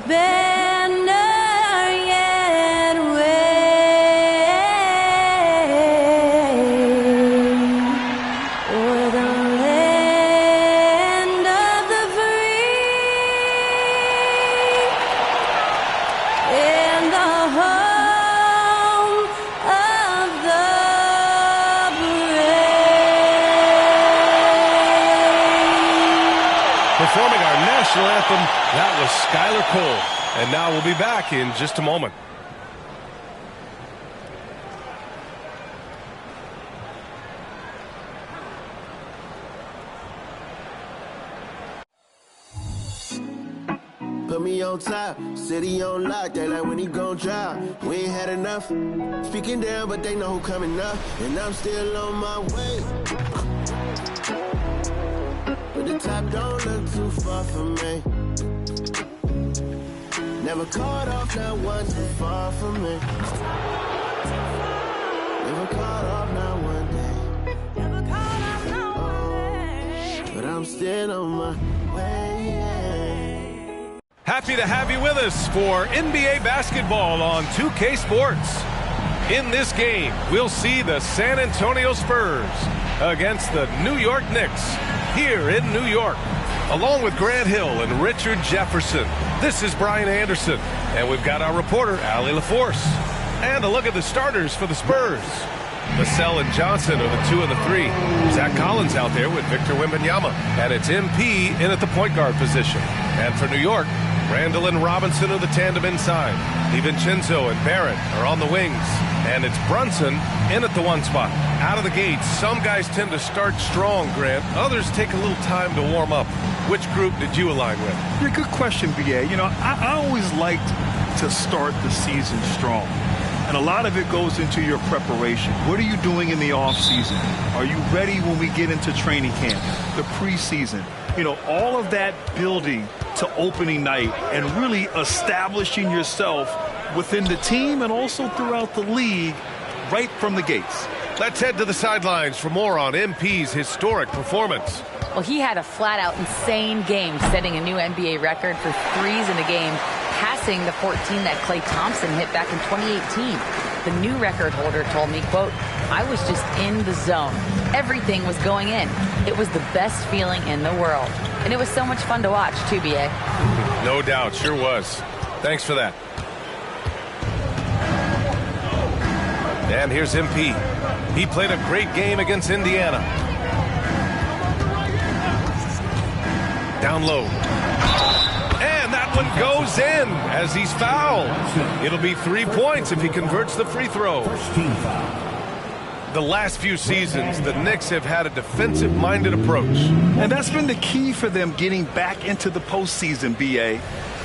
Banner yet wave o'er the land of the free and the home of the brave. Performing our national anthem, that was Skylar Cole. And now we'll be back in just a moment. Put me on top, city on lock, they like when he gon' drop. We ain't had enough, speaking down, but they know who coming up. And I'm still on my way. But the top don't look too far from me. Never caught off, not one too far from me. Never caught off, not one day. Never caught off, not one day. But I'm still on my way. Happy to have you with us for NBA basketball on 2K Sports. In this game, we'll see the San Antonio Spurs against the New York Knicks here in New York. Along with Grant Hill and Richard Jefferson, this is Brian Anderson, and we've got our reporter, Allie LaForce. And a look at the starters for the Spurs. Vassell and Johnson are the 2 and the 3. Zach Collins out there with Victor Wembanyama, and it's MP in at the point guard position. And for New York, Randall and Robinson are the tandem inside. DiVincenzo and Barrett are on the wings. And it's Brunson in at the 1 spot. Out of the gates, some guys tend to start strong, Grant. Others take a little time to warm up. Which group did you align with? Yeah, good question, BA. You know, I always liked to start the season strong. And a lot of it goes into your preparation. What are you doing in the offseason? Are you ready when we get into training camp, the preseason? You know, all of that building to opening night and really establishing yourself within the team and also throughout the league right from the gates. Let's head to the sidelines for more on MP's historic performance. Well, he had a flat-out insane game, setting a new NBA record for threes in a game, passing the 14 that Klay Thompson hit back in 2018. The new record holder told me, quote, "I was just in the zone. Everything was going in. It was the best feeling in the world." And it was so much fun to watch, too, BA. No doubt, sure was. Thanks for that. And here's MP. He played a great game against Indiana. Down low. And that one goes in as he's fouled. It'll be 3 points if he converts the free throw. The last few seasons, the Knicks have had a defensive-minded approach. And that's been the key for them getting back into the postseason, BA.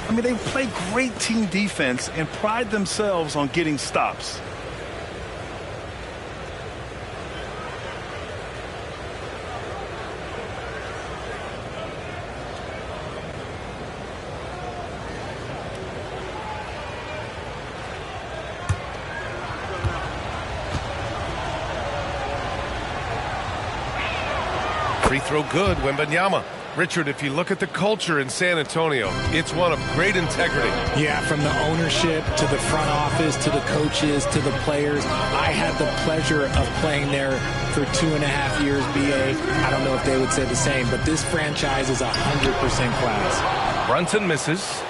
I mean, they play great team defense and pride themselves on getting stops. Free throw good, Wembanyama. Richard, if you look at the culture in San Antonio, it's one of great integrity. Yeah, from the ownership to the front office to the coaches to the players. I had the pleasure of playing there for 2.5 years, BA. I don't know if they would say the same, but this franchise is 100% class. Brunson misses.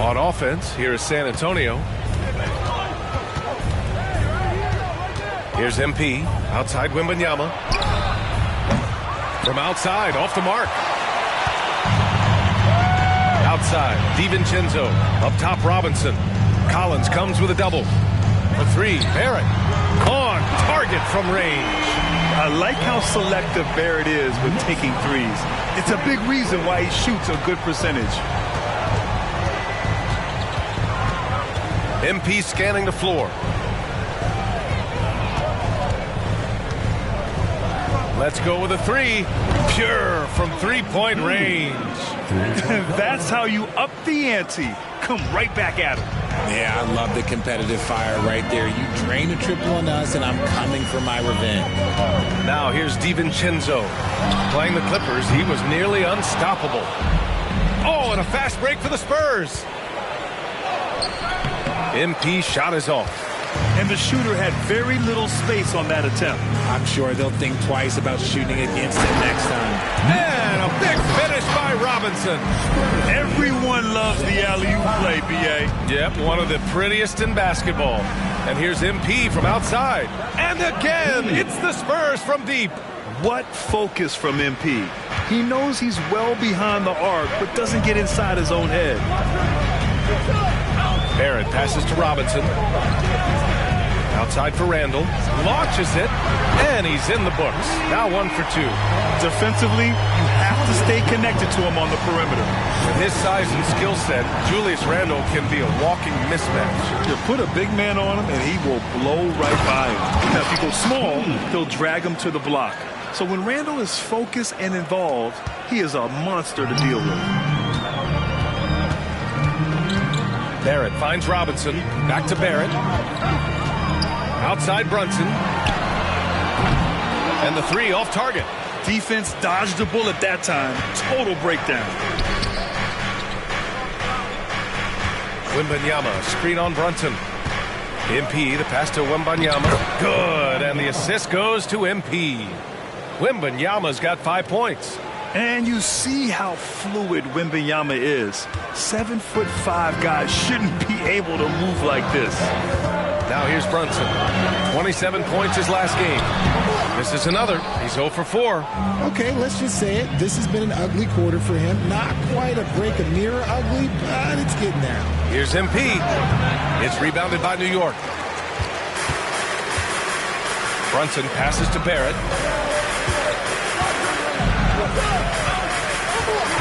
On offense, here is San Antonio. Here's MP, outside Wembanyama. From outside, off the mark. Outside, DiVincenzo. Up top, Robinson. Collins comes with a double. For three, Barrett. On target from range. I like how selective Barrett is with taking threes. It's a big reason why he shoots a good percentage. MP scanning the floor. Let's go with a three. Pure from three-point range. That's how you up the ante. Come right back at him. Yeah, I love the competitive fire right there. You drain a triple on us, and I'm coming for my revenge. Now here's DiVincenzo. Playing the Clippers, he was nearly unstoppable. Oh, and a fast break for the Spurs. MP shot is off. And the shooter had very little space on that attempt. I'm sure they'll think twice about shooting against him next time. And a big finish by Robinson. Everyone loves the alley-oop play, BA. Yep, one of the prettiest in basketball. And here's MP from outside. And again, it's the Spurs from deep. What focus from MP. He knows he's well behind the arc, but doesn't get inside his own head. Barrett passes to Robinson. Outside for Randall. Launches it. And he's in the books. Now 1 for 2. Defensively, you have to stay connected to him on the perimeter. With his size and skill set, Julius Randall can be a walking mismatch. You put a big man on him, and he will blow right by him. Now, if you go small, he'll drag him to the block. So when Randall is focused and involved, he is a monster to deal with. Barrett finds Robinson. Back to Barrett. Outside Brunson. And the three off target. Defense dodged the bullet that time. Total breakdown. Wembanyama, screen on Brunson. MP, the pass to Wembanyama. Good, and the assist goes to MP. Wembanyama's got 5 points. And you see how fluid Wembanyama is. 7'5" guys shouldn't be able to move like this. Now here's Brunson. 27 points his last game. This is another. He's 0 for 4. Okay, let's just say it. This has been an ugly quarter for him. Not quite a break a mirror ugly, but it's getting there. Here's MP. It's rebounded by New York. Brunson passes to Barrett.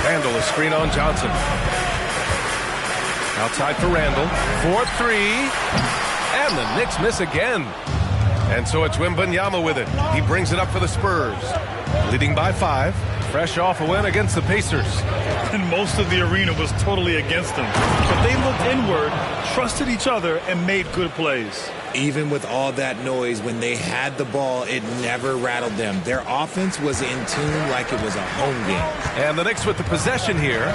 Randall is screen on Johnson. Outside for Randall. 4-3. And the Knicks miss again. And so it's Wembanyama with it. He brings it up for the Spurs. Leading by 5. Fresh off a win against the Pacers. And most of the arena was totally against them. But they looked inward, trusted each other, and made good plays. Even with all that noise, when they had the ball, it never rattled them. Their offense was in tune like it was a home game. And the Knicks with the possession here,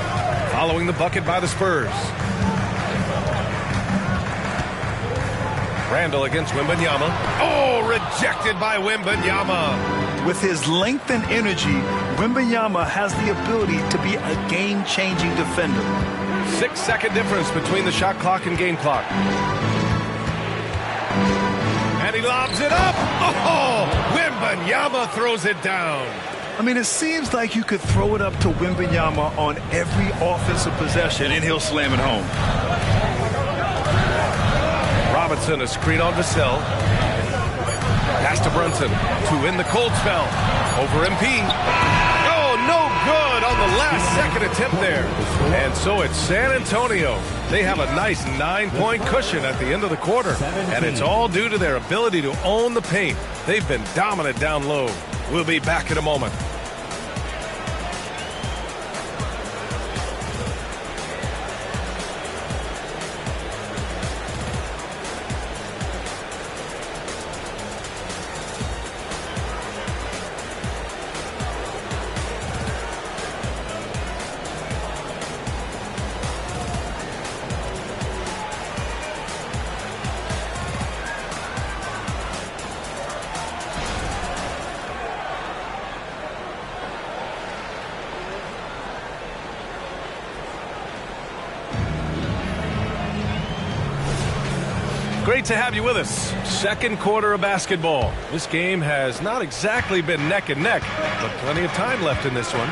following the bucket by the Spurs. Randall against Wembanyama. Oh, rejected by Wembanyama. With his length and energy, Wembanyama has the ability to be a game-changing defender. 6-second difference between the shot clock and game clock. And he lobs it up. Oh, Wembanyama throws it down. I mean, it seems like you could throw it up to Wembanyama on every offensive possession, and he'll slam it home. Robinson, a screen on Vassell. Pass to Brunson to win the cold spell. Over MP. Oh, no good on the last second attempt there. And so it's San Antonio. They have a nice 9-point cushion at the end of the quarter. And it's all due to their ability to own the paint. They've been dominant down low. We'll be back in a moment. Great to have you with us. Second quarter of basketball. This game has not exactly been neck and neck, but plenty of time left in this one.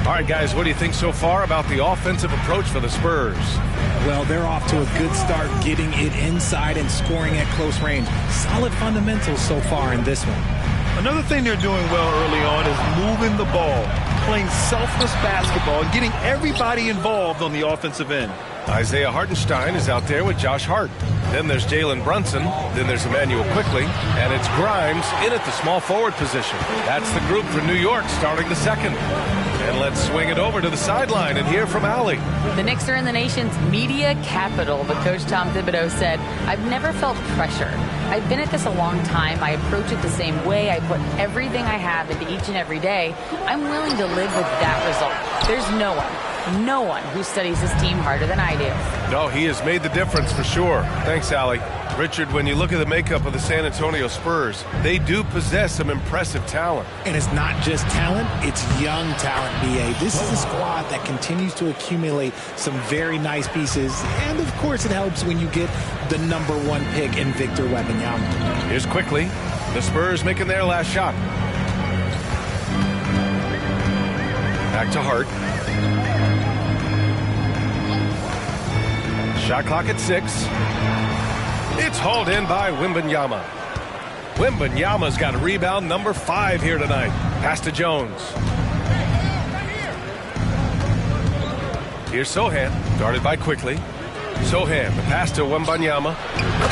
All right, guys, what do you think so far about the offensive approach for the Spurs? Well, they're off to a good start getting it inside and scoring at close range. Solid fundamentals so far in this one. Another thing they're doing well early on is moving the ball, playing selfless basketball, and getting everybody involved on the offensive end. Isaiah Hartenstein is out there with Josh Hart. Then there's Jalen Brunson. Then there's Emmanuel Quickley. And it's Grimes in at the small forward position. That's the group for New York starting the second. And let's swing it over to the sideline and hear from Allie. The Knicks are in the nation's media capital, but Coach Tom Thibodeau said, I've never felt pressure. I've been at this a long time. I approach it the same way. I put everything I have into each and every day. I'm willing to live with that result. There's no one who studies this team harder than I do. No, he has made the difference for sure. Thanks, Allie. Richard, when you look at the makeup of the San Antonio Spurs, they do possess some impressive talent. And it's not just talent, it's young talent, B.A. This is a squad that continues to accumulate some very nice pieces. And, of course, it helps when you get the #1 pick in Victor Wembanyama. Here's Quickley. The Spurs making their last shot. Back to Hart. Shot clock at 6. It's hauled in by Wembanyama. Wembanyama's got rebound number 5 here tonight. Pass to Jones. Here's Sohan, guarded by Quickley. Sohan, the pass to Wembanyama.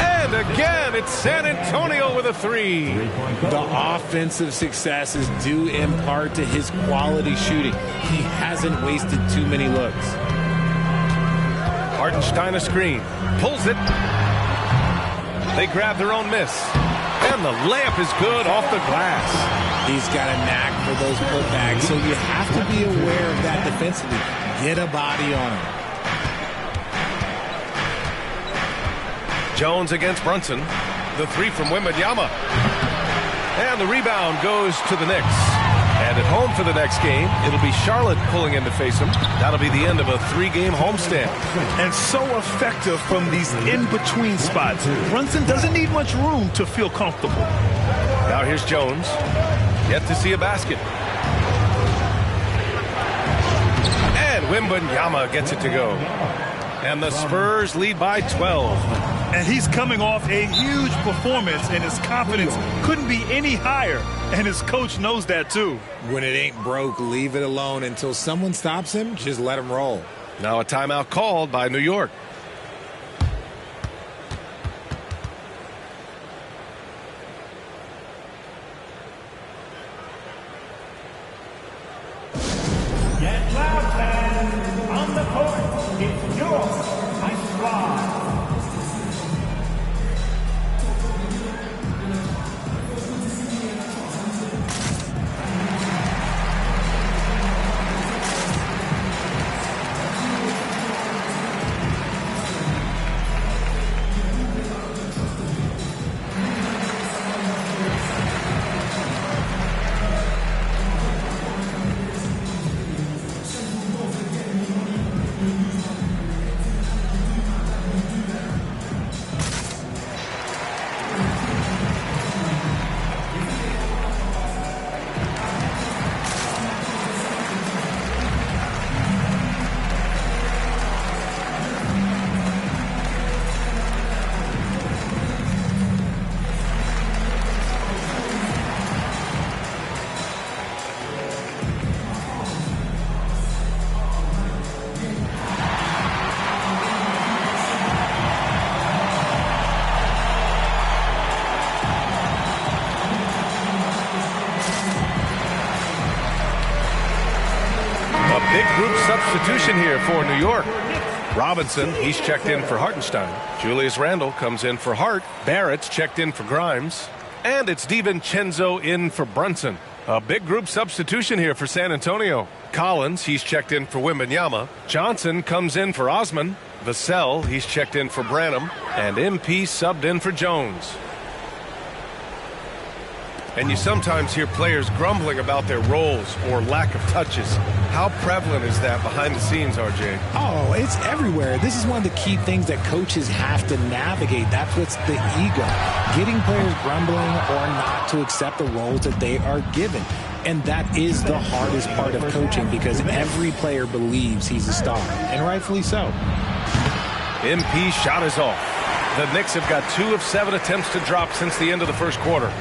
And again, it's San Antonio with a 3. The offensive success is due in part to his quality shooting. He hasn't wasted too many looks. Hartenstein a screen. Pulls it. They grab their own miss. And the layup is good off the glass. He's got a knack for those putbacks, so you have to be aware of that defensively. Get a body on him. Jones against Brunson. The 3 from Wembanyama. And the rebound goes to the Knicks. And at home for the next game, it'll be Charlotte pulling in to face them. That'll be the end of a 3-game homestand. And so effective from these in-between spots. Brunson doesn't need much room to feel comfortable. Now here's Jones. Yet to see a basket. And Wembanyama gets it to go. And the Spurs lead by 12. And he's coming off a huge performance, and his confidence couldn't be any higher. And his coach knows that, too. When it ain't broke, leave it alone. Until someone stops him, just let him roll. Now a timeout called by New York. Get loud, fans. On the court, it's your High Squad. Big group substitution here for New York. Robinson, he's checked in for Hartenstein. Julius Randle comes in for Hart. Barrett's checked in for Grimes. And it's DiVincenzo in for Brunson. A big group substitution here for San Antonio. Collins, he's checked in for Wembanyama. Johnson comes in for Osman. Vassell, he's checked in for Branham. And MP subbed in for Jones. And you sometimes hear players grumbling about their roles or lack of touches. How prevalent is that behind the scenes, RJ? Oh, it's everywhere. This is one of the key things that coaches have to navigate. That's what's the ego. Getting players grumbling or not to accept the roles that they are given. And that is the hardest part of coaching because every player believes he's a star, and rightfully so. MP shot is off. The Knicks have got 2 of 7 attempts to drop since the end of the first quarter.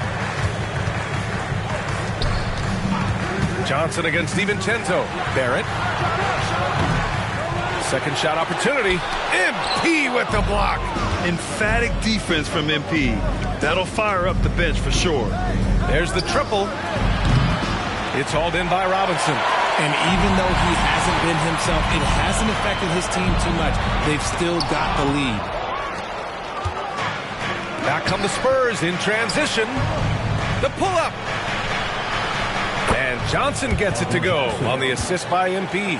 Johnson against DiVincenzo. Barrett. Second shot opportunity. MP with the block. Emphatic defense from MP. That'll fire up the bench for sure. There's the triple. It's hauled in by Robinson. And even though he hasn't been himself, it hasn't affected his team too much. They've still got the lead. Back come the Spurs in transition. The pull-up. And Johnson gets it to go on the assist by MP.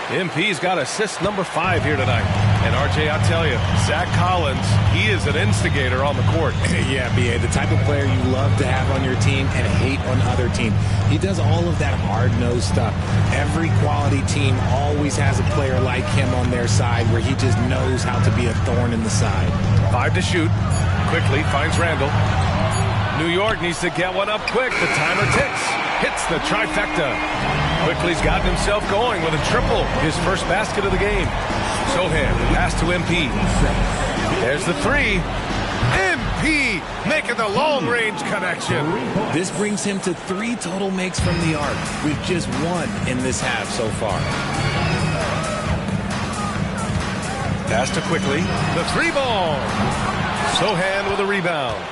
MP's got assist number 5 here tonight. And RJ, I tell you, Zach Collins, he is an instigator on the court. Yeah, B.A., the type of player you love to have on your team and hate on other teams. He does all of that hard-nosed stuff. Every quality team always has a player like him on their side where he just knows how to be a thorn in the side. 5 to shoot. Quickly finds Randall. New York needs to get one up quick. The timer ticks. Hits the trifecta. Quickly's gotten himself going with a triple. His first basket of the game. Sohan, pass to MP. There's the 3. MP making the long-range connection. This brings him to 3 total makes from the arc, with just 1 in this half so far. Pass to Quickly. The 3-ball. Sohan with a rebound.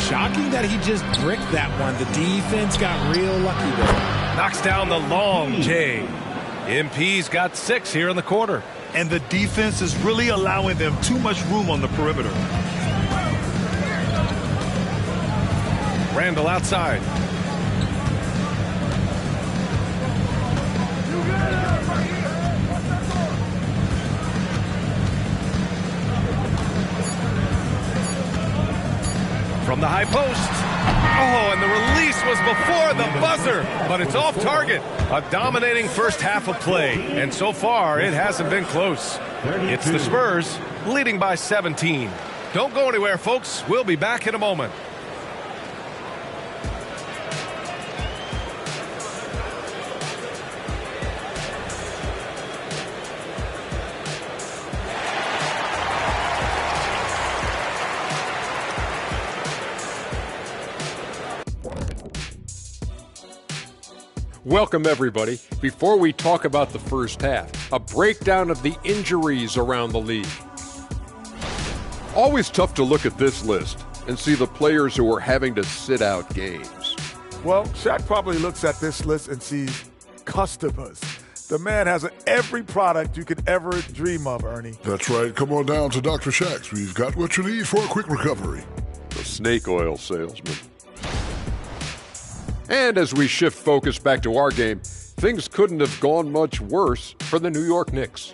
Shocking that he just bricked that one. The defense got real lucky there. Knocks down the long J. MP's got 6 here in the quarter. And the defense is really allowing them too much room on the perimeter. Randall outside. From the high post. Oh, and the release was before the buzzer, but it's off target. A dominating first half of play, and so far it hasn't been close. It's the Spurs leading by 17. Don't go anywhere, folks. We'll be back in a moment. Welcome, everybody. Before we talk about the first half, a breakdown of the injuries around the league. Always tough to look at this list and see the players who are having to sit out games. Well, Shaq probably looks at this list and sees customers. The man has every product you could ever dream of, Ernie. That's right. Come on down to Dr. Shaq's. We've got what you need for a quick recovery. The snake oil salesman. And as we shift focus back to our game, things couldn't have gone much worse for the New York Knicks.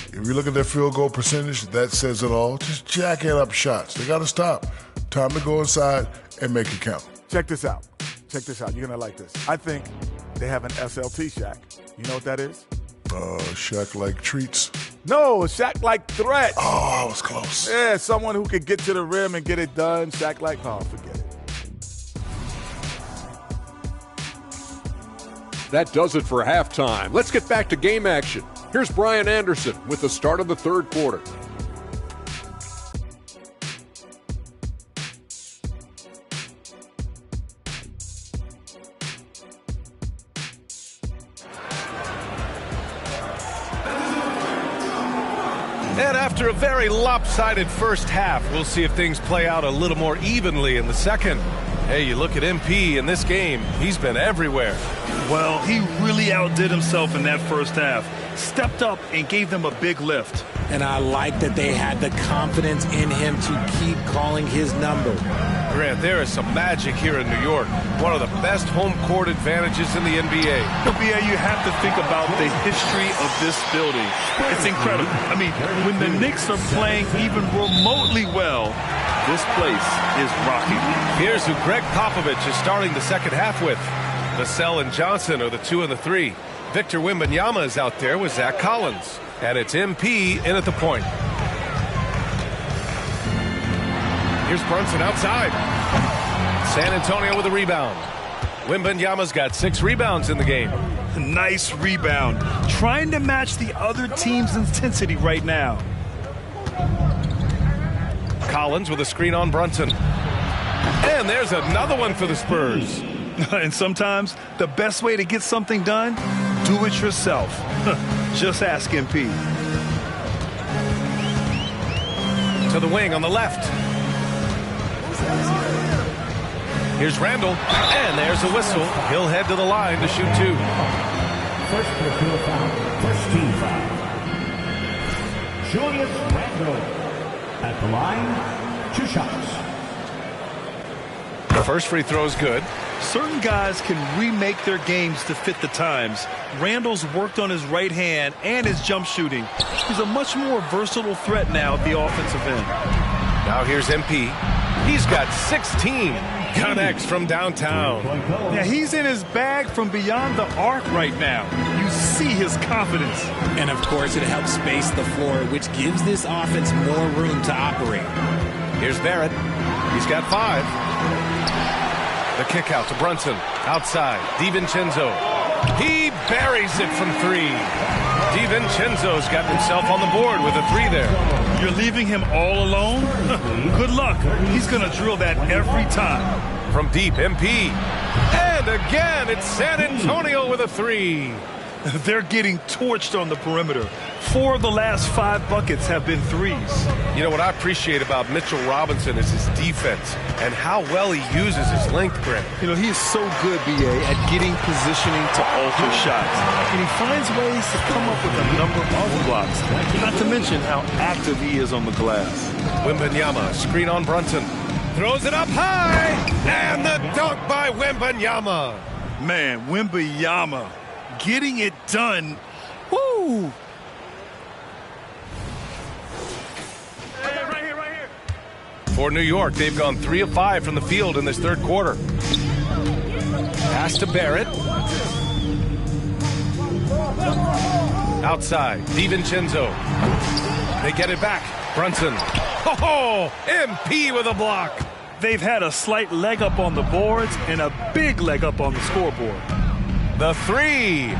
If you look at their field goal percentage, that says it all. Just jacking up shots. They got to stop. Time to go inside and make it count. Check this out. Check this out. You're going to like this. I think they have an SLT Shaq. You know what that is? Shaq-like treats. No, a Shaq-like threat. Oh, I was close. Yeah, someone who could get to the rim and get it done. Shaq-like, oh, forget it. That does it for halftime. Let's get back to game action. Here's Brian Anderson with the start of the third quarter. And after a very lopsided first half, we'll see if things play out a little more evenly in the second. Hey, you look at MP in this game, he's been everywhere. Well, he really outdid himself in that first half. Stepped up and gave them a big lift. And I like that they had the confidence in him to keep calling his number. Grant, there is some magic here in New York. One of the best home court advantages in the NBA. NBA, you have to think about the history of this building. It's incredible. I mean, when the Knicks are playing even remotely well, This place is rocking. Here's who Greg Popovich is starting the second half with. Vassell and Johnson are the 2 and the 3. Victor Wembanyama is out there with Zach Collins. And it's MP in at the point. Here's Brunson outside. San Antonio with a rebound. Wembanyama's got 6 rebounds in the game. Nice rebound. Trying to match the other team's intensity right now. Collins with a screen on Brunson. And there's another one for the Spurs. And sometimes the best way to get something done, do it yourself. Just ask MP. To the wing on the left. Here's Randall, and there's a whistle. He'll head to the line to shoot 2. First personal foul, first team foul. Julius Randle at the line, 2 shots. The first free throw is good. Certain guys can remake their games to fit the times. Randall's worked on his right hand and his jump shooting. He's a much more versatile threat now at the offensive end. Now here's MP. He's got 16. Connects from downtown. Yeah, he's in his bag from beyond the arc right now. You see his confidence. And of course, it helps space the floor, which gives this offense more room to operate. Here's Barrett. He's got 5. The kick out to Brunson. Outside. DiVincenzo. He buries it from 3. DiVincenzo's got himself on the board with a 3 there. You're leaving him all alone? Good luck. He's going to drill that every time. From deep, MP. And again, it's San Antonio with a 3. They're getting torched on the perimeter. 4 of the last 5 buckets have been 3s. You know what I appreciate about Mitchell Robinson is his defense and how well he uses his length, Grant. You know, he is so good, B.A., at getting positioning to alter shots. And he finds ways to come up with a number of blocks. Not to mention how active he is on the glass. Wembanyama, screen on Brunson. Throws it up high, and the dunk by Wembanyama. Man, Wembanyama getting it done. Woo! Right here. For New York, they've gone 3 of 5 from the field in this third quarter. Pass to Barrett. Outside, DiVincenzo. They get it back. Brunson. Oh, MP with a block. They've had a slight leg up on the boards and a big leg up on the scoreboard. The 3.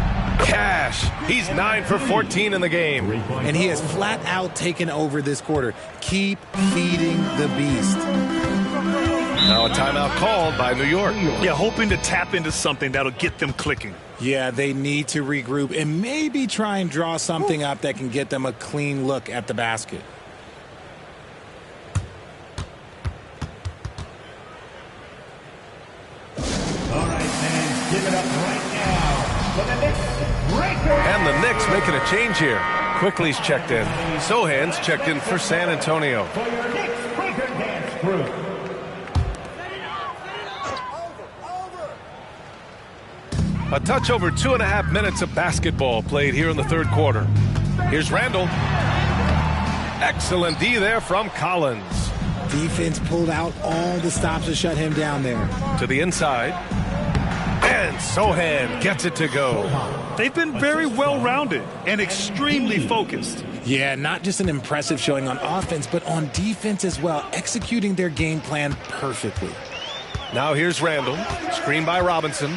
Cash. He's 9 for 14 in the game. And he has flat out taken over this quarter. Keep feeding the beast. Now a timeout called by New York. Yeah, hoping to tap into something that'll get them clicking. Yeah, they need to regroup and maybe try and draw something up that can get them a clean look at the basket. All right, fans, give it up right now for the Knicks breaker. And the Knicks making a change here. Quickly's checked in. Sohan's checked in for San Antonio. For your Knicks breaker dance group. A touch over 2.5 minutes of basketball played here in the third quarter. Here's Randall. Excellent D there from Collins. Defense pulled out all the stops to shut him down there. To the inside. And Sohan gets it to go. They've been very well-rounded and extremely focused. Yeah, not just an impressive showing on offense, but on defense as well, executing their game plan perfectly. Now here's Randall. Screened by Robinson.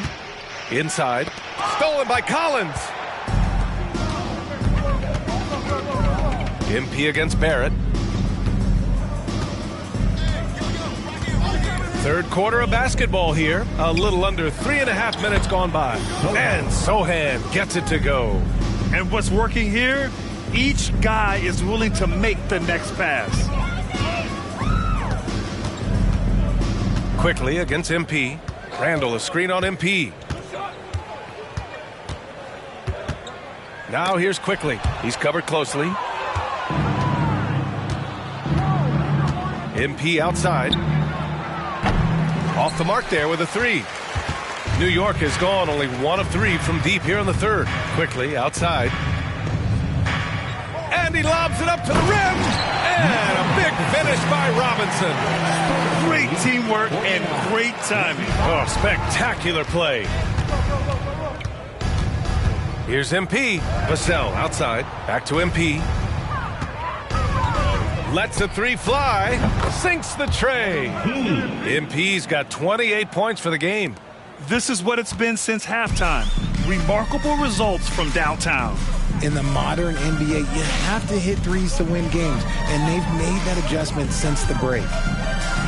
Inside. Stolen by Collins. MP against Barrett. Third quarter of basketball here. A little under 3.5 minutes gone by. And Sohan gets it to go. And what's working here? Each guy is willing to make the next pass. Quickly against MP. Randall, a screen on MP. Now here's Quickly. He's covered closely. MP outside. Off the mark there with a 3. New York has gone only 1 of 3 from deep here in the third. Quickly outside. And he lobs it up to the rim. And a Big finish by Robinson. Great teamwork and great timing. Oh, spectacular play. Here's MP. Vassell outside. Back to MP. Lets a three fly. Sinks the tray. MP's got 28 points for the game. This is what it's been since halftime. Remarkable results from downtown. In the modern NBA, you have to hit threes to win games, and they've made that adjustment since the break.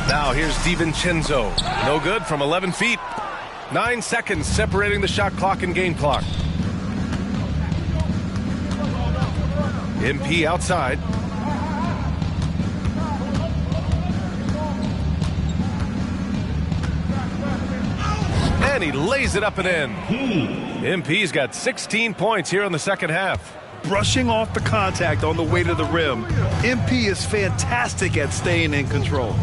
Now here's DiVincenzo. No good from 11 feet. 9 seconds separating the shot clock and game clock. MP outside. And he lays it up and in. MP's got 16 points here in the second half. Brushing off the contact on the way to the rim. MP is fantastic at staying in control.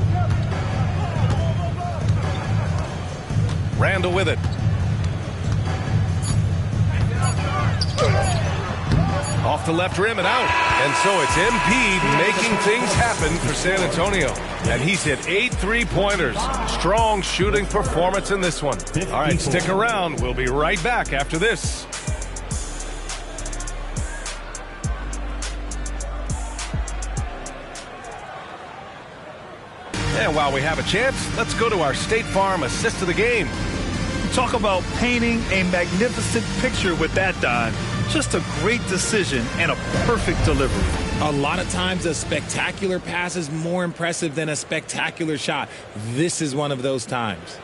Randall with it. Off the left rim and out. And so it's MP making things happen for San Antonio. And he's hit 8 3-pointers. Strong shooting performance in this one. All right, stick around. We'll be right back after this. And while we have a chance, let's go to our State Farm assist of the game. Talk about painting a magnificent picture with that dive. Just a great decision and a perfect delivery. A lot of times a spectacular pass is more impressive than a spectacular shot. This is one of those times.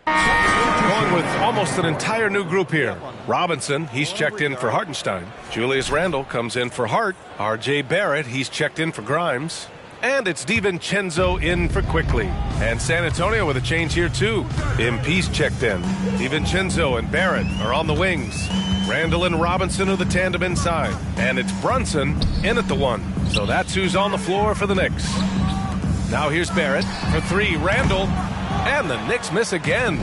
Going with almost an entire new group here. Robinson, he's checked in for Hartenstein. Julius Randle comes in for Hart. R.J. Barrett, he's checked in for Grimes. And it's DiVincenzo in for Quickly. And San Antonio with a change here, too. MP's checked in. DiVincenzo and Barrett are on the wings. Randall and Robinson are the tandem inside. And it's Brunson in at the 1. So that's who's on the floor for the Knicks. Now here's Barrett for 3. Randall. And the Knicks miss again.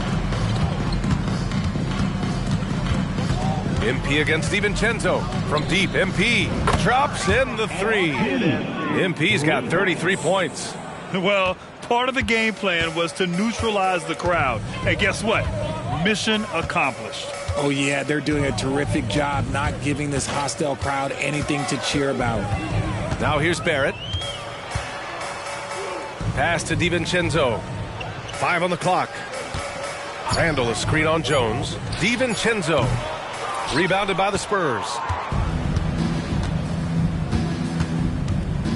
MP against DiVincenzo. From deep, MP drops in the 3. MP's got 33 points. Well, part of the game plan was to neutralize the crowd. And guess what? Mission accomplished. Oh, yeah, they're doing a terrific job not giving this hostile crowd anything to cheer about. Now here's Barrett. Pass to DiVincenzo. 5 on the clock. Randall a screen on Jones. DiVincenzo. Rebounded by the Spurs.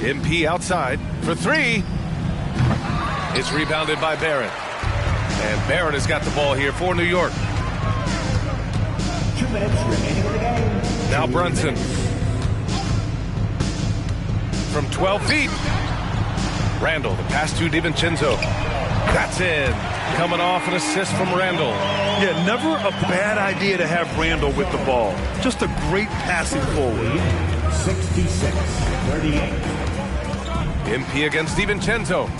MP outside for 3. It's rebounded by Barrett. And Barrett has got the ball here for New York. 2 minutes remaining in the game. Now Brunson. From 12 feet. Randall, the pass to DiVincenzo. That's in. Coming off an assist from Randall. Yeah, never a bad idea to have Randall with the ball. Just a great passing forward. 66-38. MP against DiVincenzo.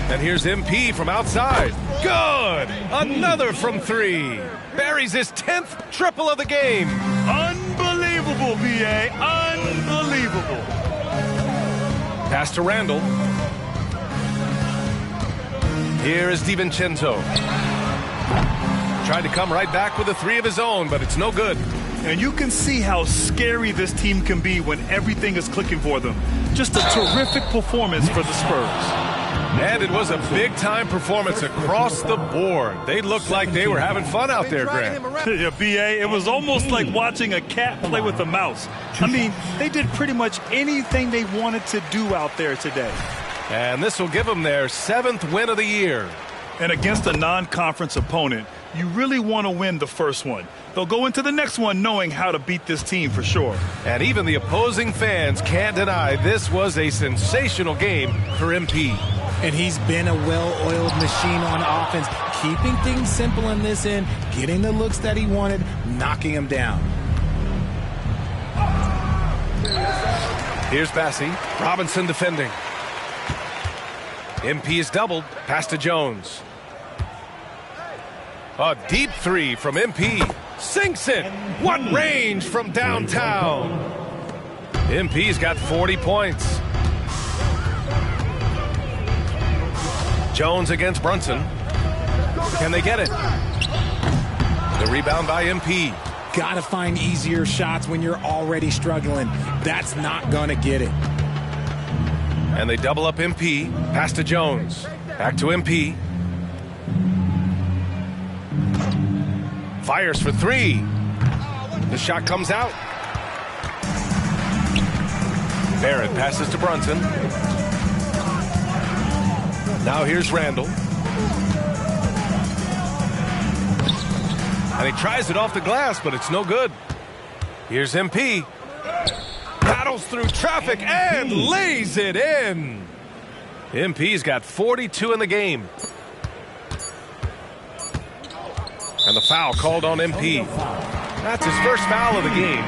And here's MP from outside. Good! Another from 3. Buries his 10th triple of the game. Unbelievable, VA. Unbelievable. Pass to Randall. Here is DiVincenzo. Tried to come right back with a 3 of his own, but it's no good. And you can see how scary this team can be when everything is clicking for them. Just a terrific performance for the Spurs. And it was a big-time performance across the board. They looked like they were having fun out there, Grant. Yeah, BA, it was almost like watching a cat play with a mouse. I mean, they did pretty much anything they wanted to do out there today. And this will give them their 7th win of the year. And against a non-conference opponent, you really want to win the first one. They'll go into the next one knowing how to beat this team for sure. And even the opposing fans can't deny this was a sensational game for MP. And he's been a well-oiled machine on offense, keeping things simple in this end, getting the looks that he wanted, knocking him down. Here's Bassie. Robinson defending. MP is doubled. Pass to Jones. A deep three from MP. Sinks it. What range from downtown. MP's got 40 points. Jones against Brunson. Can they get it? The rebound by MP. Gotta find easier shots when you're already struggling. That's not gonna get it. And they double up MP. Pass to Jones. Back to MP. Fires for three. The shot comes out. Barrett passes to Brunson. Now here's Randall. And he tries it off the glass, but it's no good. Here's MP. Battles through traffic and lays it in. MP's got 42 in the game. And the foul called on MP. That's his first foul of the game.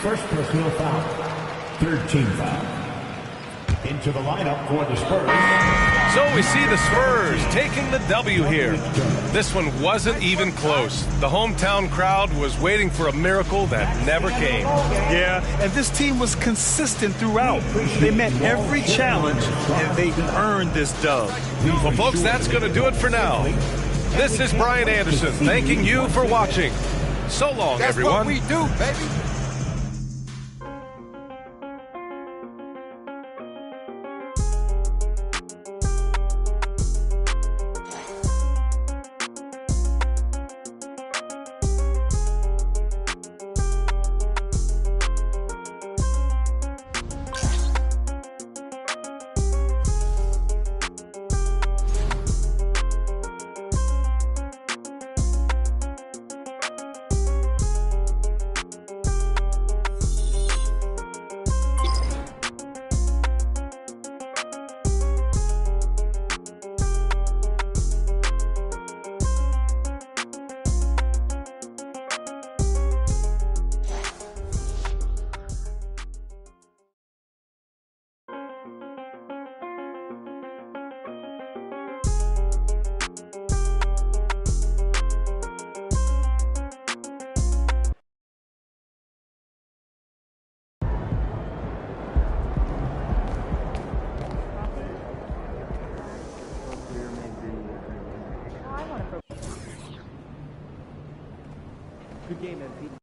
First personal foul. Third team foul. Into the lineup for the Spurs. So we see the Spurs taking the W here. This one wasn't even close. The hometown crowd was waiting for a miracle that never came. Yeah, and this team was consistent throughout. They met every challenge, and they earned this dub. Well, folks, that's going to do it for now. This is Brian Anderson thanking you for watching. So long, everyone. That's what we do, baby. Good game, MP.